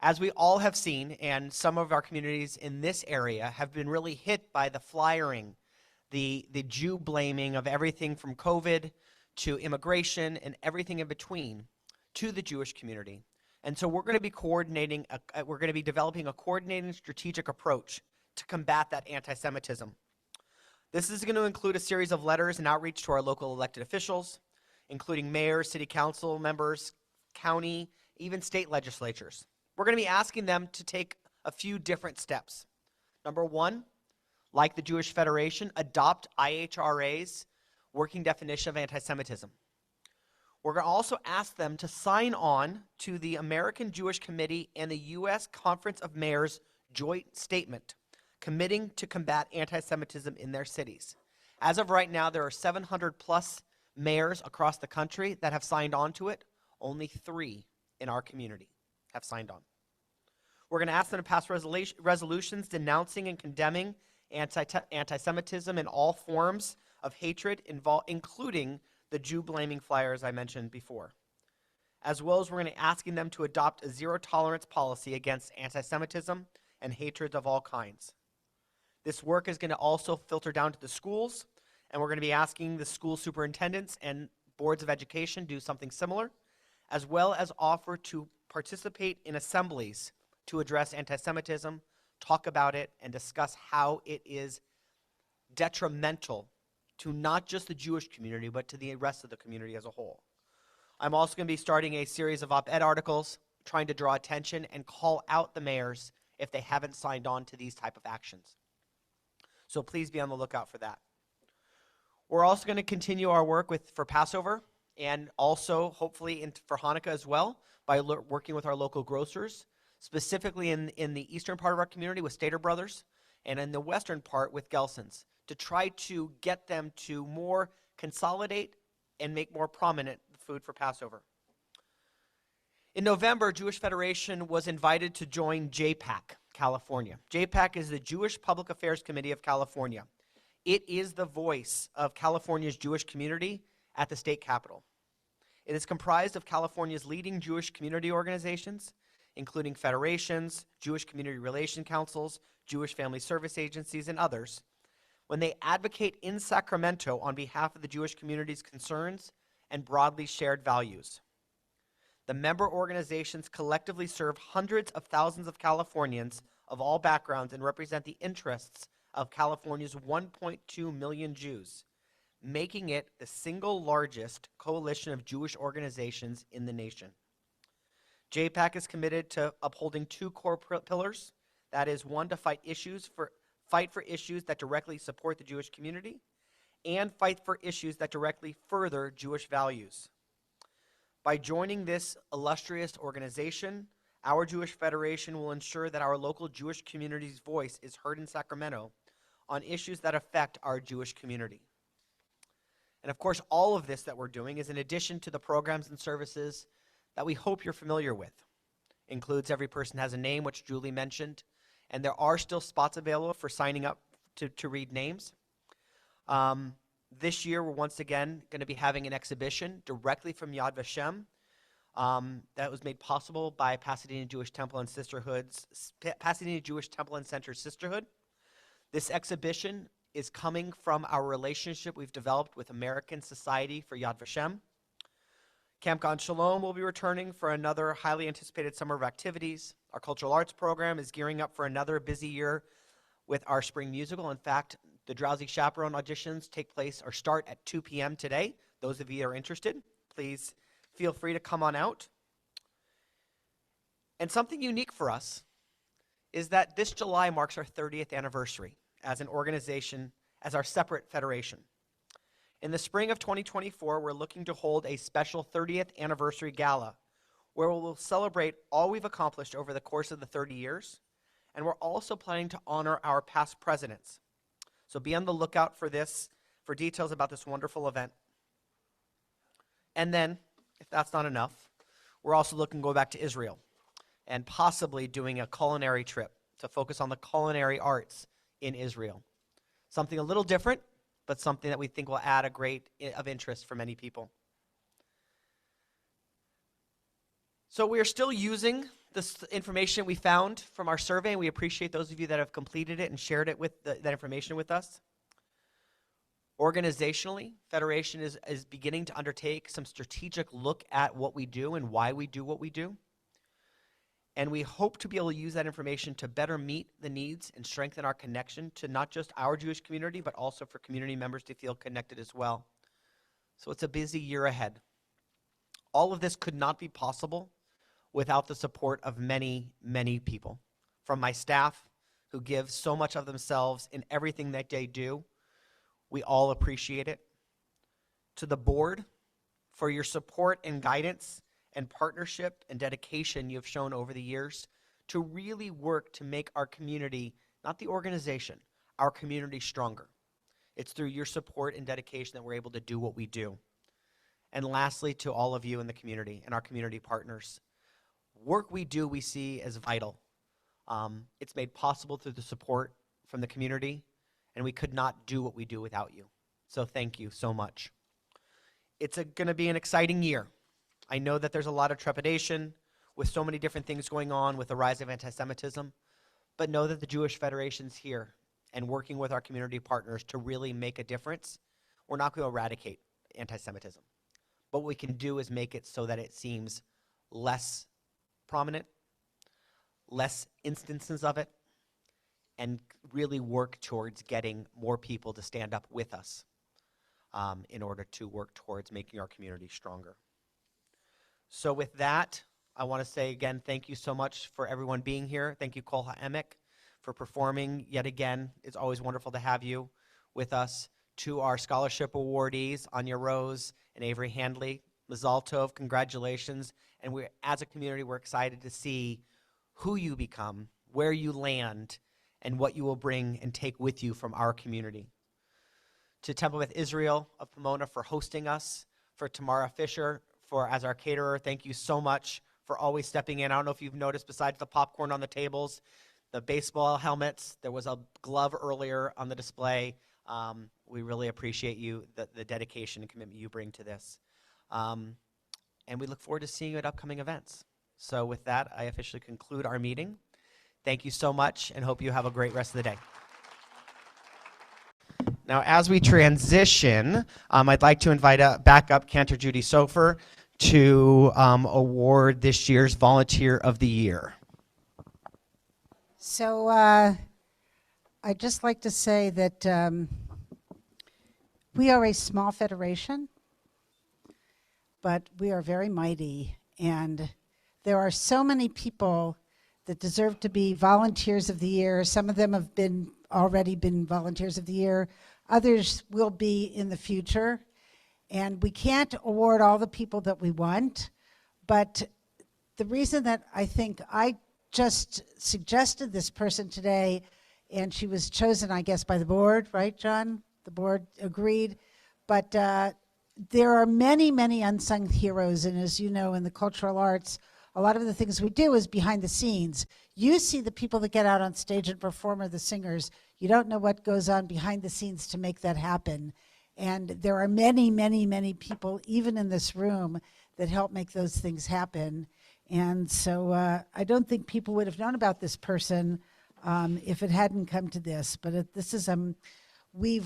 As we all have seen, and some of our communities in this area have been really hit by the flyering, the Jew blaming of everything from COVID to immigration and everything in between to the Jewish community. And so we're going to be developing a coordinated strategic approach to combat that anti-Semitism. This is going to include a series of letters and outreach to our local elected officials, including mayors, city council members, county, even state legislatures. We're going to be asking them to take a few different steps. Number one, like the Jewish Federation, adopt IHRA's working definition of anti-Semitism. We're going to also ask them to sign on to the American Jewish Committee and the U.S. Conference of Mayors joint statement committing to combat anti-Semitism in their cities. As of right now, there are 700 plus mayors across the country that have signed on to it. Only 3 in our community have signed on. We're going to ask them to pass resolutions denouncing and condemning anti-Semitism in all forms of hatred, including the Jew-blaming flyers I mentioned before. As well as we're going to be asking them to adopt a zero-tolerance policy against anti-Semitism and hatred of all kinds. This work is going to also filter down to the schools, and we're going to be asking the school superintendents and boards of education do something similar, as well as offer to participate in assemblies to address anti-Semitism, talk about it, and discuss how it is detrimental to not just the Jewish community, but to the rest of the community as a whole. I'm also going to be starting a series of op-ed articles trying to draw attention and call out the mayors if they haven't signed on to these type of actions. So please be on the lookout for that. We're also going to continue our work for Passover and also hopefully for Hanukkah as well by working with our local grocers, specifically in the eastern part of our community with Stater Brothers and in the western part with Gelson's, to try to get them to more consolidate and make more prominent the food for Passover. In November, Jewish Federation was invited to join JPAC, California. JPAC is the Jewish Public Affairs Committee of California. It is the voice of California's Jewish community at the state capitol. It is comprised of California's leading Jewish community organizations, including federations, Jewish community relation councils, Jewish family service agencies, and others, when they advocate in Sacramento on behalf of the Jewish community's concerns and broadly shared values. The member organizations collectively serve hundreds of thousands of Californians of all backgrounds and represent the interests of California's 1.2 million Jews, making it the single largest coalition of Jewish organizations in the nation. JPAC is committed to upholding two core pillars. That is, one, to fight for issues that directly support the Jewish community, and fight for issues that directly further Jewish values. By joining this illustrious organization, our Jewish Federation will ensure that our local Jewish community's voice is heard in Sacramento on issues that affect our Jewish community. And of course, all of this that we're doing is in addition to the programs and services that we hope you're familiar with. Includes Every Person Has a Name, which Julie mentioned, and there are still spots available for signing up to read names. This year, we're once again going to be having an exhibition directly from Yad Vashem that was made possible by Pasadena Jewish Temple and Pasadena Jewish Temple and Center Sisterhood. This exhibition is coming from our relationship we've developed with American Society for Yad Vashem. Camp Gan Shalom will be returning for another highly anticipated summer of activities. Our cultural arts program is gearing up for another busy year with our spring musical. In fact, the Drowsy Chaperone auditions start at 2 p.m. today. Those of you that are interested, please feel free to come on out. And something unique for us is that this July marks our 30th anniversary as an organization, as our separate federation. In the spring of 2024, we're looking to hold a special 30th anniversary gala where we'll celebrate all we've accomplished over the course of the 30 years, and we're also planning to honor our past presidents. So be on the lookout for details about this wonderful event. And then, if that's not enough, we're also looking to go back to Israel and possibly doing a culinary trip to focus on the culinary arts in Israel. Something a little different, but something that we think will add a great of interest for many people. So we are still using this information we found from our survey, and we appreciate those of you that have completed it and shared it with that information with us. Organizationally, Federation is beginning to undertake some strategic look at what we do and why we do what we do. And we hope to be able to use that information to better meet the needs and strengthen our connection to not just our Jewish community, but also for community members to feel connected as well. So it's a busy year ahead. All of this could not be possible without the support of many, many people. From my staff, who give so much of themselves in everything that they do, we all appreciate it. To the board, for your support and guidance and partnership and dedication you have shown over the years to really work to make our community, not the organization, our community stronger. It's through your support and dedication that we're able to do what we do. And lastly, to all of you in the community and our community partners, work we do we see as vital. It's made possible through the support from the community, and we could not do what we do without you. So thank you so much. It's going to be an exciting year. I know that there's a lot of trepidation with so many different things going on with the rise of anti-Semitism, but know that the Jewish Federation's here and working with our community partners to really make a difference. We're not going to eradicate anti-Semitism, but what we can do is make it so that it seems less prominent, less instances of it, and really work towards getting more people to stand up with us in order to work towards making our community stronger. So with that, I want to say again, thank you so much for everyone being here. Thank you, Kol HaEmek, for performing yet again. It's always wonderful to have you with us. To our scholarship awardees, Anya Rose and Avery Handley, Mazal Tov, congratulations. And we, as a community, we're excited to see who you become, where you land, and what you will bring and take with you from our community. To Temple with Israel of Pomona for hosting us, for Tamara Fisher as our caterer, thank you so much for always stepping in. I don't know if you've noticed, besides the popcorn on the tables, the baseball helmets, there was a glove earlier on the display. We really appreciate you, the dedication and commitment you bring to this. And we look forward to seeing you at upcoming events. So with that, I officially conclude our meeting. Thank you so much, and hope you have a great rest of the day. Now, as we transition, I'd like to invite back up Cantor Judy Sofer to award this year's Volunteer of the Year. So I'd just like to say that we are a small federation, but we are very mighty, and there are so many people that deserve to be Volunteers of the Year. Some of them have already been Volunteers of the Year. Others will be in the future. And we can't award all the people that we want, but the reason that I think I just suggested this person today, and she was chosen, I guess, by the board, right, John? The board agreed. But there are many, many unsung heroes, and as you know, in the cultural arts, a lot of the things we do is behind the scenes. You see the people that get out on stage and perform, or the singers. You don't know what goes on behind the scenes to make that happen. And there are many, many, many people, even in this room, that help make those things happen. And so I don't think people would have known about this person if it hadn't come to this. But this is we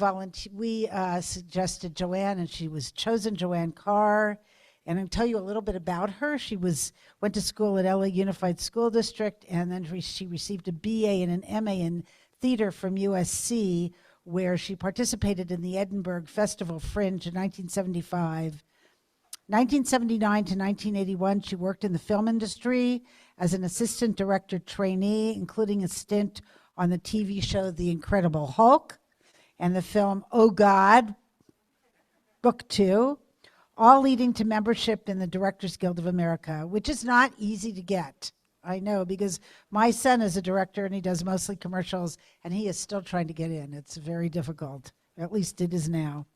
suggested Joanne, and she was chosen, Joanne Karr. And I'll tell you a little bit about her. She went to school at LA Unified School District, and then she received a BA and an MA in theater from USC, where she participated in the Edinburgh Festival Fringe in 1975. 1979 to 1981, she worked in the film industry as an assistant director trainee, including a stint on the TV show The Incredible Hulk and the film Oh God, Book 2, all leading to membership in the Directors Guild of America, which is not easy to get. I know, because my son is a director and he does mostly commercials, and he is still trying to get in. It's very difficult, at least it is now.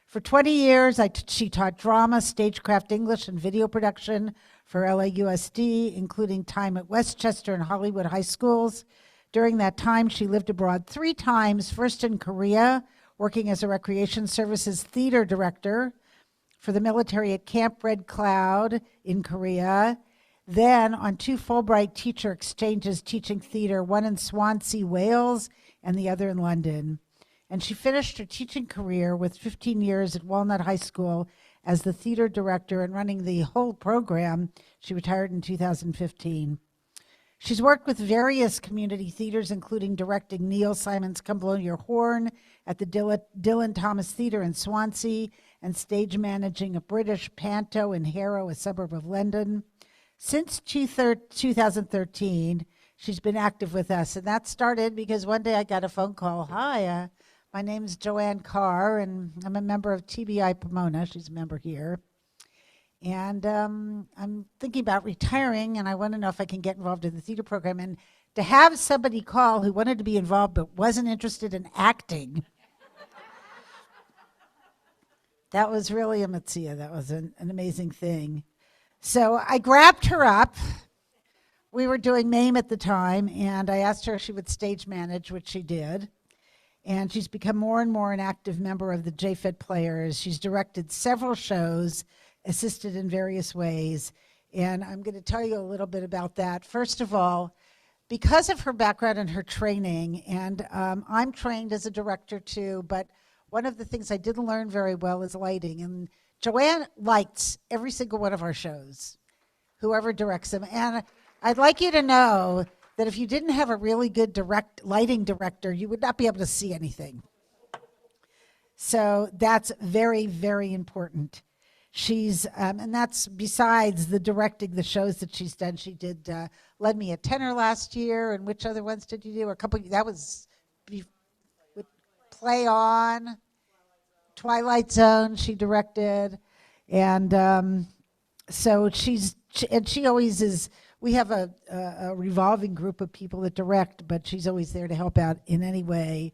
For 20 years, she taught drama, stagecraft English, and video production for LAUSD, including time at Westchester and Hollywood high schools. During that time, she lived abroad 3 times, first in Korea, working as a recreation services theater director for the military at Camp Red Cloud in Korea, then on 2 Fulbright teacher exchanges teaching theater, one in Swansea, Wales, and the other in London. And she finished her teaching career with 15 years at Walnut High School as the theater director and running the whole program. She retired in 2015. She's worked with various community theaters, including directing Neil Simon's Come Blow Your Horn at the Dylan Thomas Theatre in Swansea, and stage managing a British panto in Harrow, a suburb of London. Since 2013, she's been active with us, and that started because one day I got a phone call. Hi, my name's Joanne Karr, and I'm a member of TBI Pomona. She's a member here. And I'm thinking about retiring, and I want to know if I can get involved in the theater program. And to have somebody call who wanted to be involved but wasn't interested in acting, that was really a mitzvah. That was an amazing thing. So I grabbed her up. We were doing MAME at the time, and I asked her if she would stage manage, which she did. and she's become more and more an active member of the JFED Players. She's directed several shows, assisted in various ways, and I'm going to tell you a little bit about that. First of all, because of her background and her training, and I'm trained as a director too, but one of the things I didn't learn very well is lighting, and Joanne lights every single one of our shows, whoever directs them, and I'd like you to know that if you didn't have a really good lighting director, you would not be able to see anything. So that's very, very important. She's, and that's besides the directing the shows that she's done. She did Lend Me a Tenor last year, and which other ones did you do? A couple, that was with Play On, Twilight Zone she directed, and so she always is. We have a revolving group of people that direct, but she's always there to help out in any way.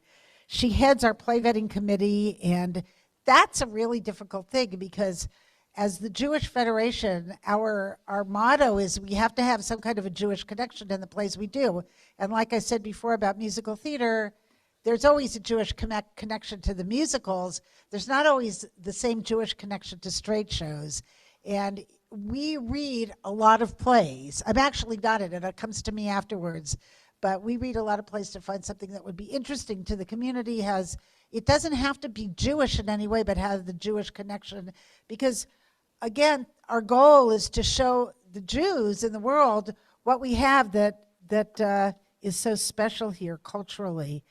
She heads our play vetting committee, and that's a really difficult thing because as the Jewish Federation, our motto is we have to have some kind of a Jewish connection in the plays we do. And like I said before about musical theater, there's always a Jewish connection to the musicals. There's not always the same Jewish connection to straight shows. And we read a lot of plays. I'm actually not in it. It comes to me afterwards. But we read a lot of plays to find something that would be interesting to the community. It doesn't have to be Jewish in any way, but has the Jewish connection. Because, again, our goal is to show the Jews in the world what we have that is so special here culturally.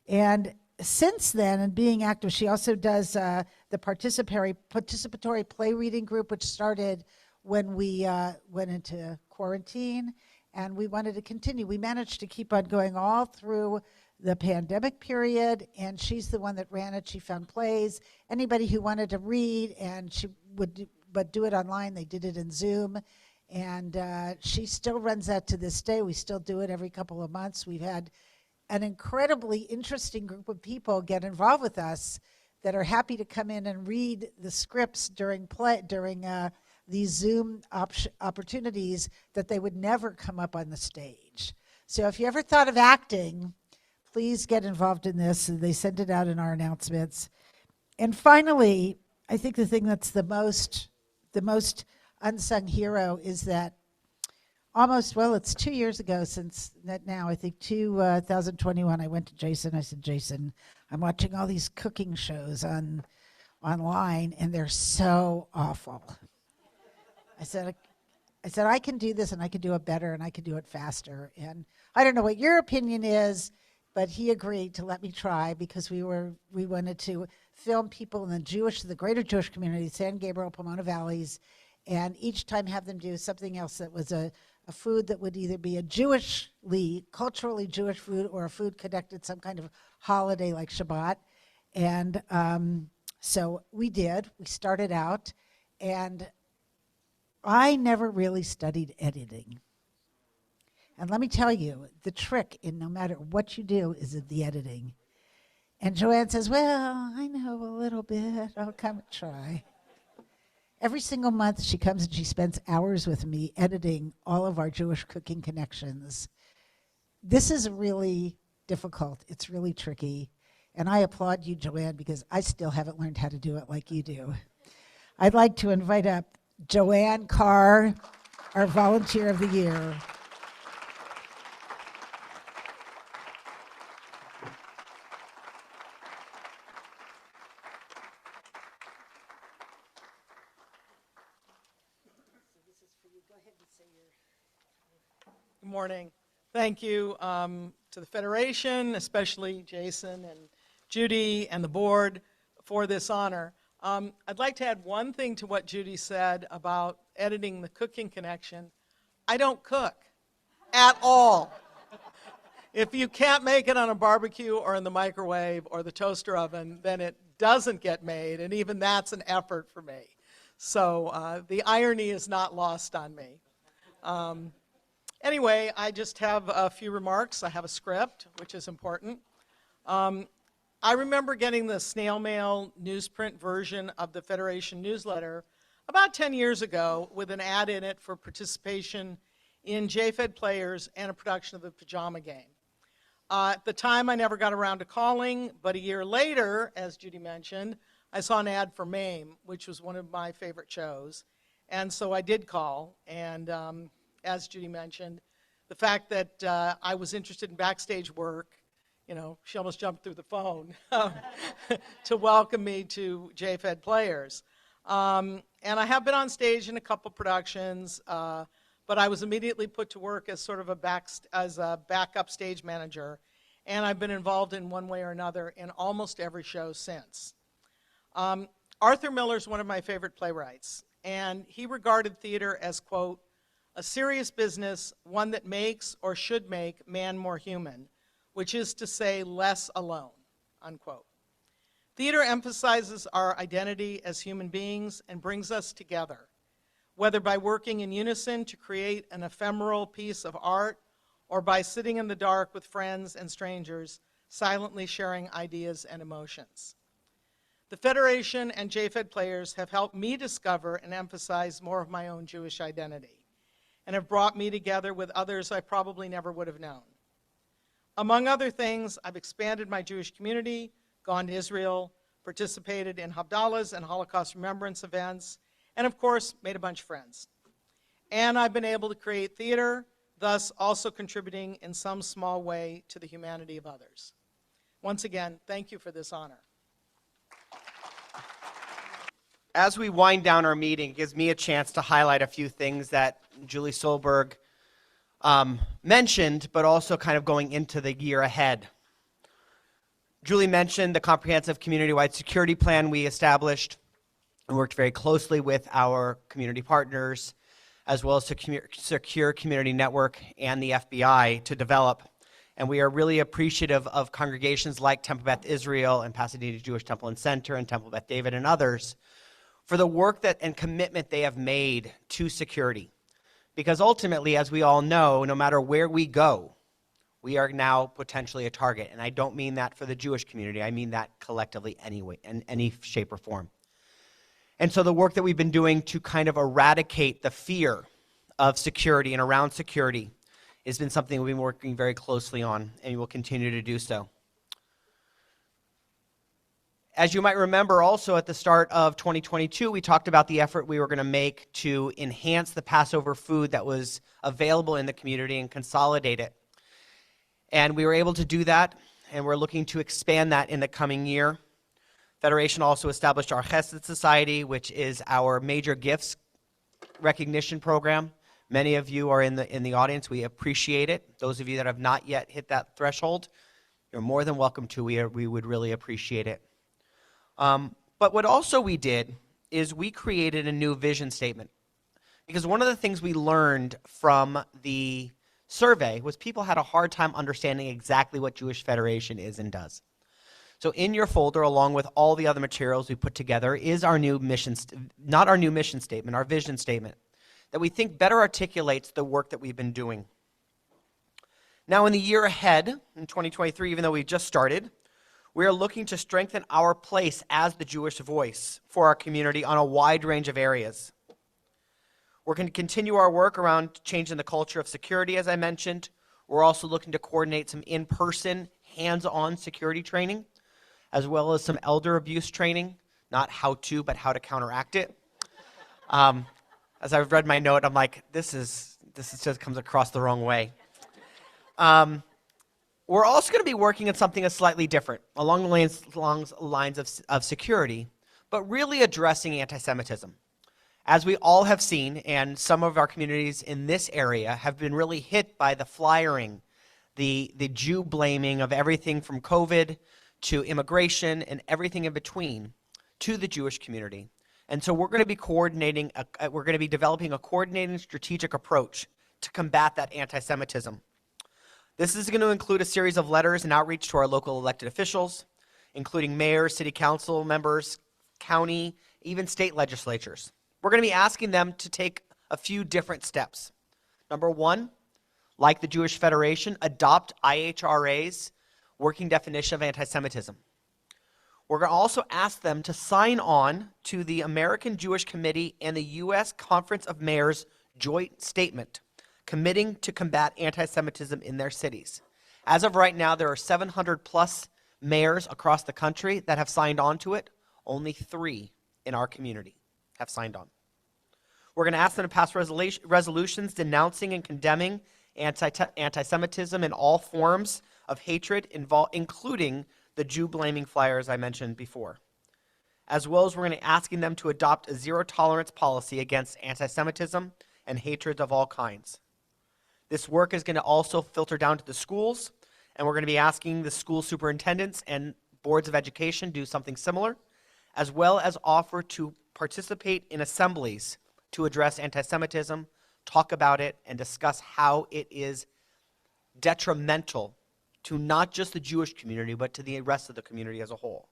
And since then, and being active, she also does the participatory play reading group, which started when we went into quarantine, and we wanted to continue. We managed to keep on going all through the pandemic period, and she's the one that ran it. She found plays. Anybody who wanted to read, and she would do it online. They did it in Zoom, and she still runs that to this day. We still do it every couple of months. We've had an incredibly interesting group of people get involved with us that are happy to come in and read the scripts during these Zoom opportunities that they would never come up on the stage. So if you ever thought of acting, please get involved in this. They send it out in our announcements. And finally, I think the thing that's the most unsung hero is that it's 2 years ago since that now, I think 2021, I went to Jason. I said, Jason, I'm watching all these cooking shows online, and they're so awful. I said, I can do this, and I can do it better, and I can do it faster. And I don't know what your opinion is, but he agreed to let me try because we wanted to film people in the greater Jewish community, San Gabriel, Pomona Valleys, and each time have them do something else that was a food that would either be a culturally Jewish food, or a food connected some kind of holiday like Shabbat. And so we started out, and I never really studied editing. And let me tell you, the trick in no matter what you do is in the editing. And Joanne says, well, I know a little bit. I'll come and try. Every single month she comes and she spends hours with me editing all of our Jewish cooking connections. This is really difficult. It's really tricky. And I applaud you, Joanne, because I still haven't learned how to do it like you do. I'd like to invite up Joanne Karr, our Volunteer of the Year. Good morning. Thank you to the Federation, especially Jason and Judy and the board for this honor. I'd like to add one thing to what Judy said about editing the cooking connection. I don't cook at all. If you can't make it on a barbecue or in the microwave or the toaster oven, then it doesn't get made, and even that's an effort for me. So the irony is not lost on me. Anyway, I just have a few remarks. I have a script, which is important. I remember getting the snail mail newsprint version of the Federation newsletter about 10 years ago with an ad in it for participation in JFED Players and a production of the Pajama Game. At the time, I never got around to calling, but a year later, as Judy mentioned, I saw an ad for MAME, which was one of my favorite shows. And so I did call, and as Judy mentioned, the fact that I was interested in backstage work, you know, she almost jumped through the phone to welcome me to JFED Players. And I have been on stage in a couple productions, but I was immediately put to work as sort of a backup stage manager, and I've been involved in one way or another in almost every show since. Arthur Miller's one of my favorite playwrights, and he regarded theater as, quote, a serious business, one that makes or should make man more human, which is to say less alone, unquote. Theater emphasizes our identity as human beings and brings us together, whether by working in unison to create an ephemeral piece of art or by sitting in the dark with friends and strangers, silently sharing ideas and emotions. The Federation and JFED Players have helped me discover and emphasize more of my own Jewish identity and have brought me together with others I probably never would have known. Among other things, I've expanded my Jewish community, gone to Israel, participated in Havdalahs and Holocaust remembrance events, and of course, made a bunch of friends. And I've been able to create theater, thus also contributing in some small way to the humanity of others. Once again, thank you for this honor. As we wind down our meeting, it gives me a chance to highlight a few things that Julie Solberg mentioned, but also kind of going into the year ahead. Julie mentioned the comprehensive community-wide security plan we established and worked very closely with our community partners, as well as Secure Community Network and the FBI to develop. And we are really appreciative of congregations like Temple Beth Israel and Pasadena Jewish Temple and Center and Temple Beth David and others for the work that and commitment they have made to security. Because ultimately, as we all know, no matter where we go, we are now potentially a target. And I don't mean that for the Jewish community. I mean that collectively anyway, in any shape or form. And so the work that we've been doing to kind of eradicate the fear of security and around security has been something we've been working very closely on, and we will continue to do so. As you might remember, also at the start of 2022, we talked about the effort we were going to make to enhance the Passover food that was available in the community and consolidate it. And we were able to do that, and we're looking to expand that in the coming year. Federation also established our Chesed Society, which is our major gifts recognition program. Many of you are in the audience. We appreciate it. Those of you that have not yet hit that threshold, you're more than welcome to. We would really appreciate it. But what also we did is we created a new vision statement. Because one of the things we learned from the survey was people had a hard time understanding exactly what Jewish Federation is and does. So in your folder, along with all the other materials we put together, is our new mission, not our new mission statement, our vision statement, that we think better articulates the work that we've been doing. Now in the year ahead, in 2023, even though we just started, we are looking to strengthen our place as the Jewish voice for our community on a wide range of areas. We're going to continue our work around changing the culture of security, as I mentioned. We're also looking to coordinate some in-person, hands-on security training, as well as some elder abuse training, not how to, but how to counteract it. As I've read my note, I'm like, this just comes across the wrong way. We're also going to be working on something that's slightly different, along the lines of security, but really addressing anti-Semitism. As we all have seen, and some of our communities in this area have been really hit by the flyering, the Jew blaming of everything from COVID to immigration and everything in between to the Jewish community. And so we're going to be developing a coordinating strategic approach to combat that anti-Semitism. This is going to include a series of letters and outreach to our local elected officials, including mayors, city council members, county, even state legislatures. We're going to be asking them to take a few different steps. Number one, like the Jewish Federation, adopt IHRA's working definition of anti-Semitism. We're going to also ask them to sign on to the American Jewish Committee and the U.S. Conference of Mayors joint statement committing to combat anti-Semitism in their cities. As of right now, there are 700 plus mayors across the country that have signed on to it. Only 3 in our community have signed on. We're going to ask them to pass resolutions denouncing and condemning anti-Semitism and all forms of hatred, including the Jew-blaming flyers I mentioned before. As well as we're going to be asking them to adopt a zero-tolerance policy against anti-Semitism and hatred of all kinds. This work is going to also filter down to the schools, and we're going to be asking the school superintendents and boards of education do something similar, as well as offer to participate in assemblies to address anti-Semitism, talk about it, and discuss how it is detrimental to not just the Jewish community, but to the rest of the community as a whole.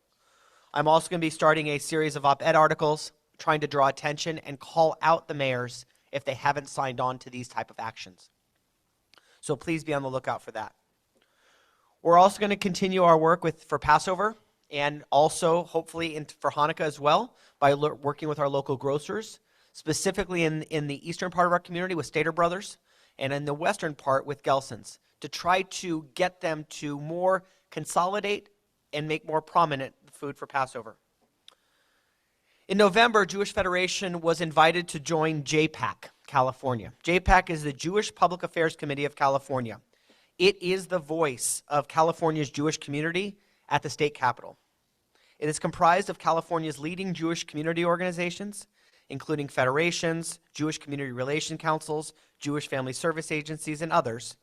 I'm also going to be starting a series of op-ed articles trying to draw attention and call out the mayors if they haven't signed on to these type of actions. So please be on the lookout for that. We're also going to continue our work for Passover and also hopefully for Hanukkah as well by working with our local grocers, specifically in the eastern part of our community with Stater Brothers and in the western part with Gelson's, to try to get them to more consolidate and make more prominent food for Passover. In November, Jewish Federation was invited to join JPAC, California. JPAC is the Jewish Public Affairs Committee of California. It is the voice of California's Jewish community at the state capitol. It is comprised of California's leading Jewish community organizations, including federations, Jewish community relation councils, Jewish family service agencies, and others,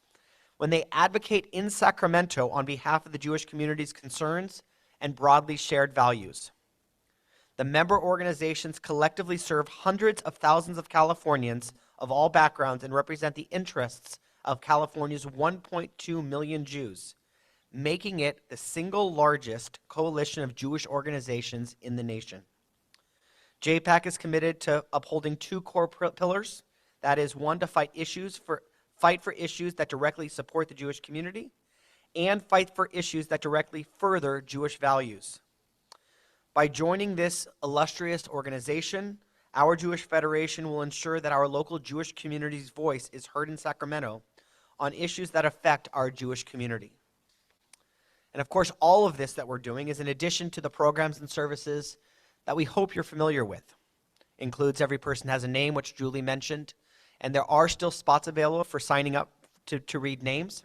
when they advocate in Sacramento on behalf of the Jewish community's concerns and broadly shared values. The member organizations collectively serve hundreds of thousands of Californians of all backgrounds and represent the interests of California's 1.2 million Jews, making it the single largest coalition of Jewish organizations in the nation. JPAC is committed to upholding 2 core pillars. That is, 1, to fight for issues that directly support the Jewish community, and fight for issues that directly further Jewish values. By joining this illustrious organization, our Jewish Federation will ensure that our local Jewish community's voice is heard in Sacramento on issues that affect our Jewish community. And of course, all of this that we're doing is in addition to the programs and services that we hope you're familiar with. Includes Every Person Has a Name, which Julie mentioned, and there are still spots available for signing up to read names.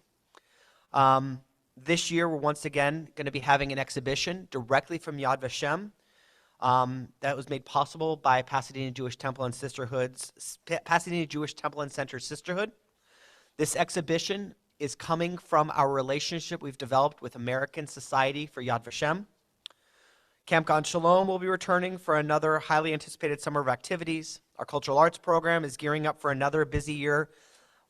This year, we're once again going to be having an exhibition directly from Yad Vashem that was made possible by Pasadena Jewish Temple and Pasadena Jewish Temple and Center Sisterhood. This exhibition is coming from our relationship we've developed with American Society for Yad Vashem. Camp Gan Shalom will be returning for another highly anticipated summer of activities. Our cultural arts program is gearing up for another busy year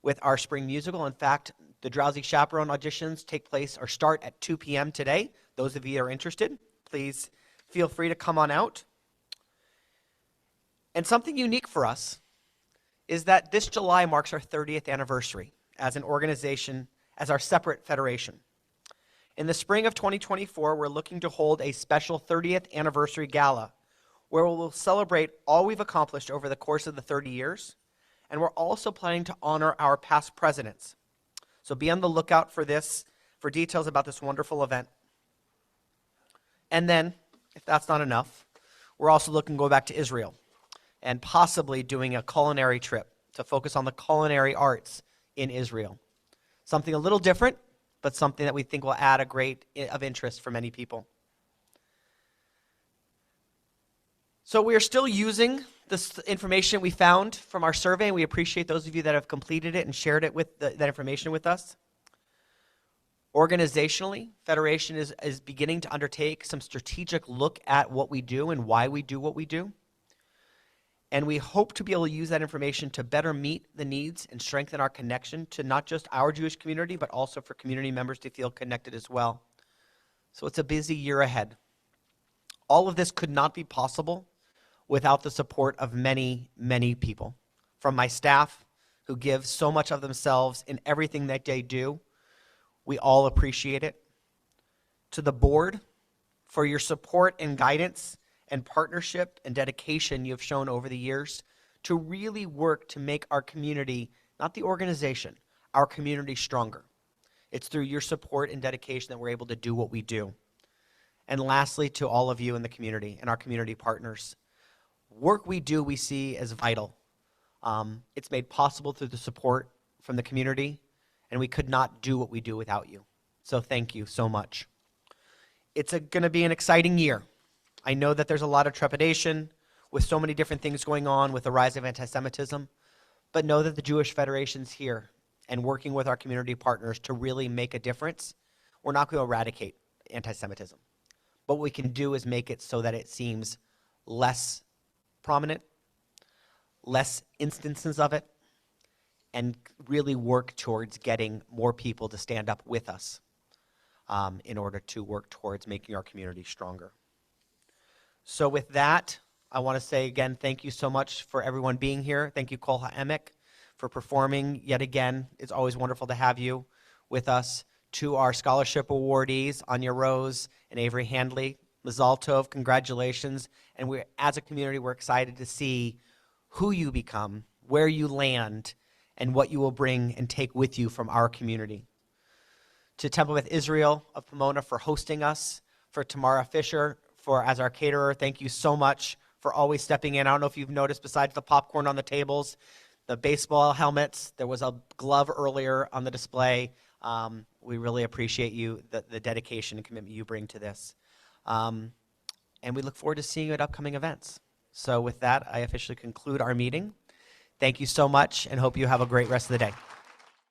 with our spring musical. In fact, the Drowsy Chaperone auditions start at 2 p.m. today. Those of you that are interested, please feel free to come on out. And something unique for us is that this July marks our 30th anniversary as an organization, as our separate federation. In the spring of 2024, we're looking to hold a special 30th anniversary gala where we'll celebrate all we've accomplished over the course of the 30 years, and we're also planning to honor our past presidents. So be on the lookout for details about this wonderful event. And then, if that's not enough, we're also looking to go back to Israel and possibly doing a culinary trip to focus on the culinary arts in Israel. Something a little different, but something that we think will add a great of interest for many people. So we are still using this information we found from our survey, and we appreciate those of you that have completed it and shared it with that information with us. Organizationally, Federation is beginning to undertake some strategic look at what we do and why we do what we do. And we hope to be able to use that information to better meet the needs and strengthen our connection to not just our Jewish community, but also for community members to feel connected as well. So it's a busy year ahead. All of this could not be possible without the support of many, many people. From my staff, who give so much of themselves in everything that they do, we all appreciate it. To the board, for your support and guidance and partnership and dedication you have shown over the years to really work to make our community, not the organization, our community stronger. It's through your support and dedication that we're able to do what we do. And lastly, to all of you in the community and our community partners, work we do we see as vital. It's made possible through the support from the community, and we could not do what we do without you. So thank you so much. It's going to be an exciting year. I know that there's a lot of trepidation with so many different things going on with the rise of anti-Semitism, but know that the Jewish Federation's here and working with our community partners to really make a difference. We're not going to eradicate anti-Semitism, but what we can do is make it so that it seems less prominent, less instances of it, and really work towards getting more people to stand up with us in order to work towards making our community stronger. So with that, I want to say again, thank you so much for everyone being here. Thank you, Kol HaEmek, for performing yet again. It's always wonderful to have you with us. To our scholarship awardees, Anya Rose and Avery Handley, Mazal Tov, congratulations. And we, as a community, we're excited to see who you become, where you land, and what you will bring and take with you from our community. To Temple Beth Israel of Pomona for hosting us, for Tamara Fisher as our caterer, thank you so much for always stepping in. I don't know if you've noticed, besides the popcorn on the tables, the baseball helmets, there was a glove earlier on the display. We really appreciate you, the dedication and commitment you bring to this. And we look forward to seeing you at upcoming events. So with that, I officially conclude our meeting. Thank you so much and hope you have a great rest of the day.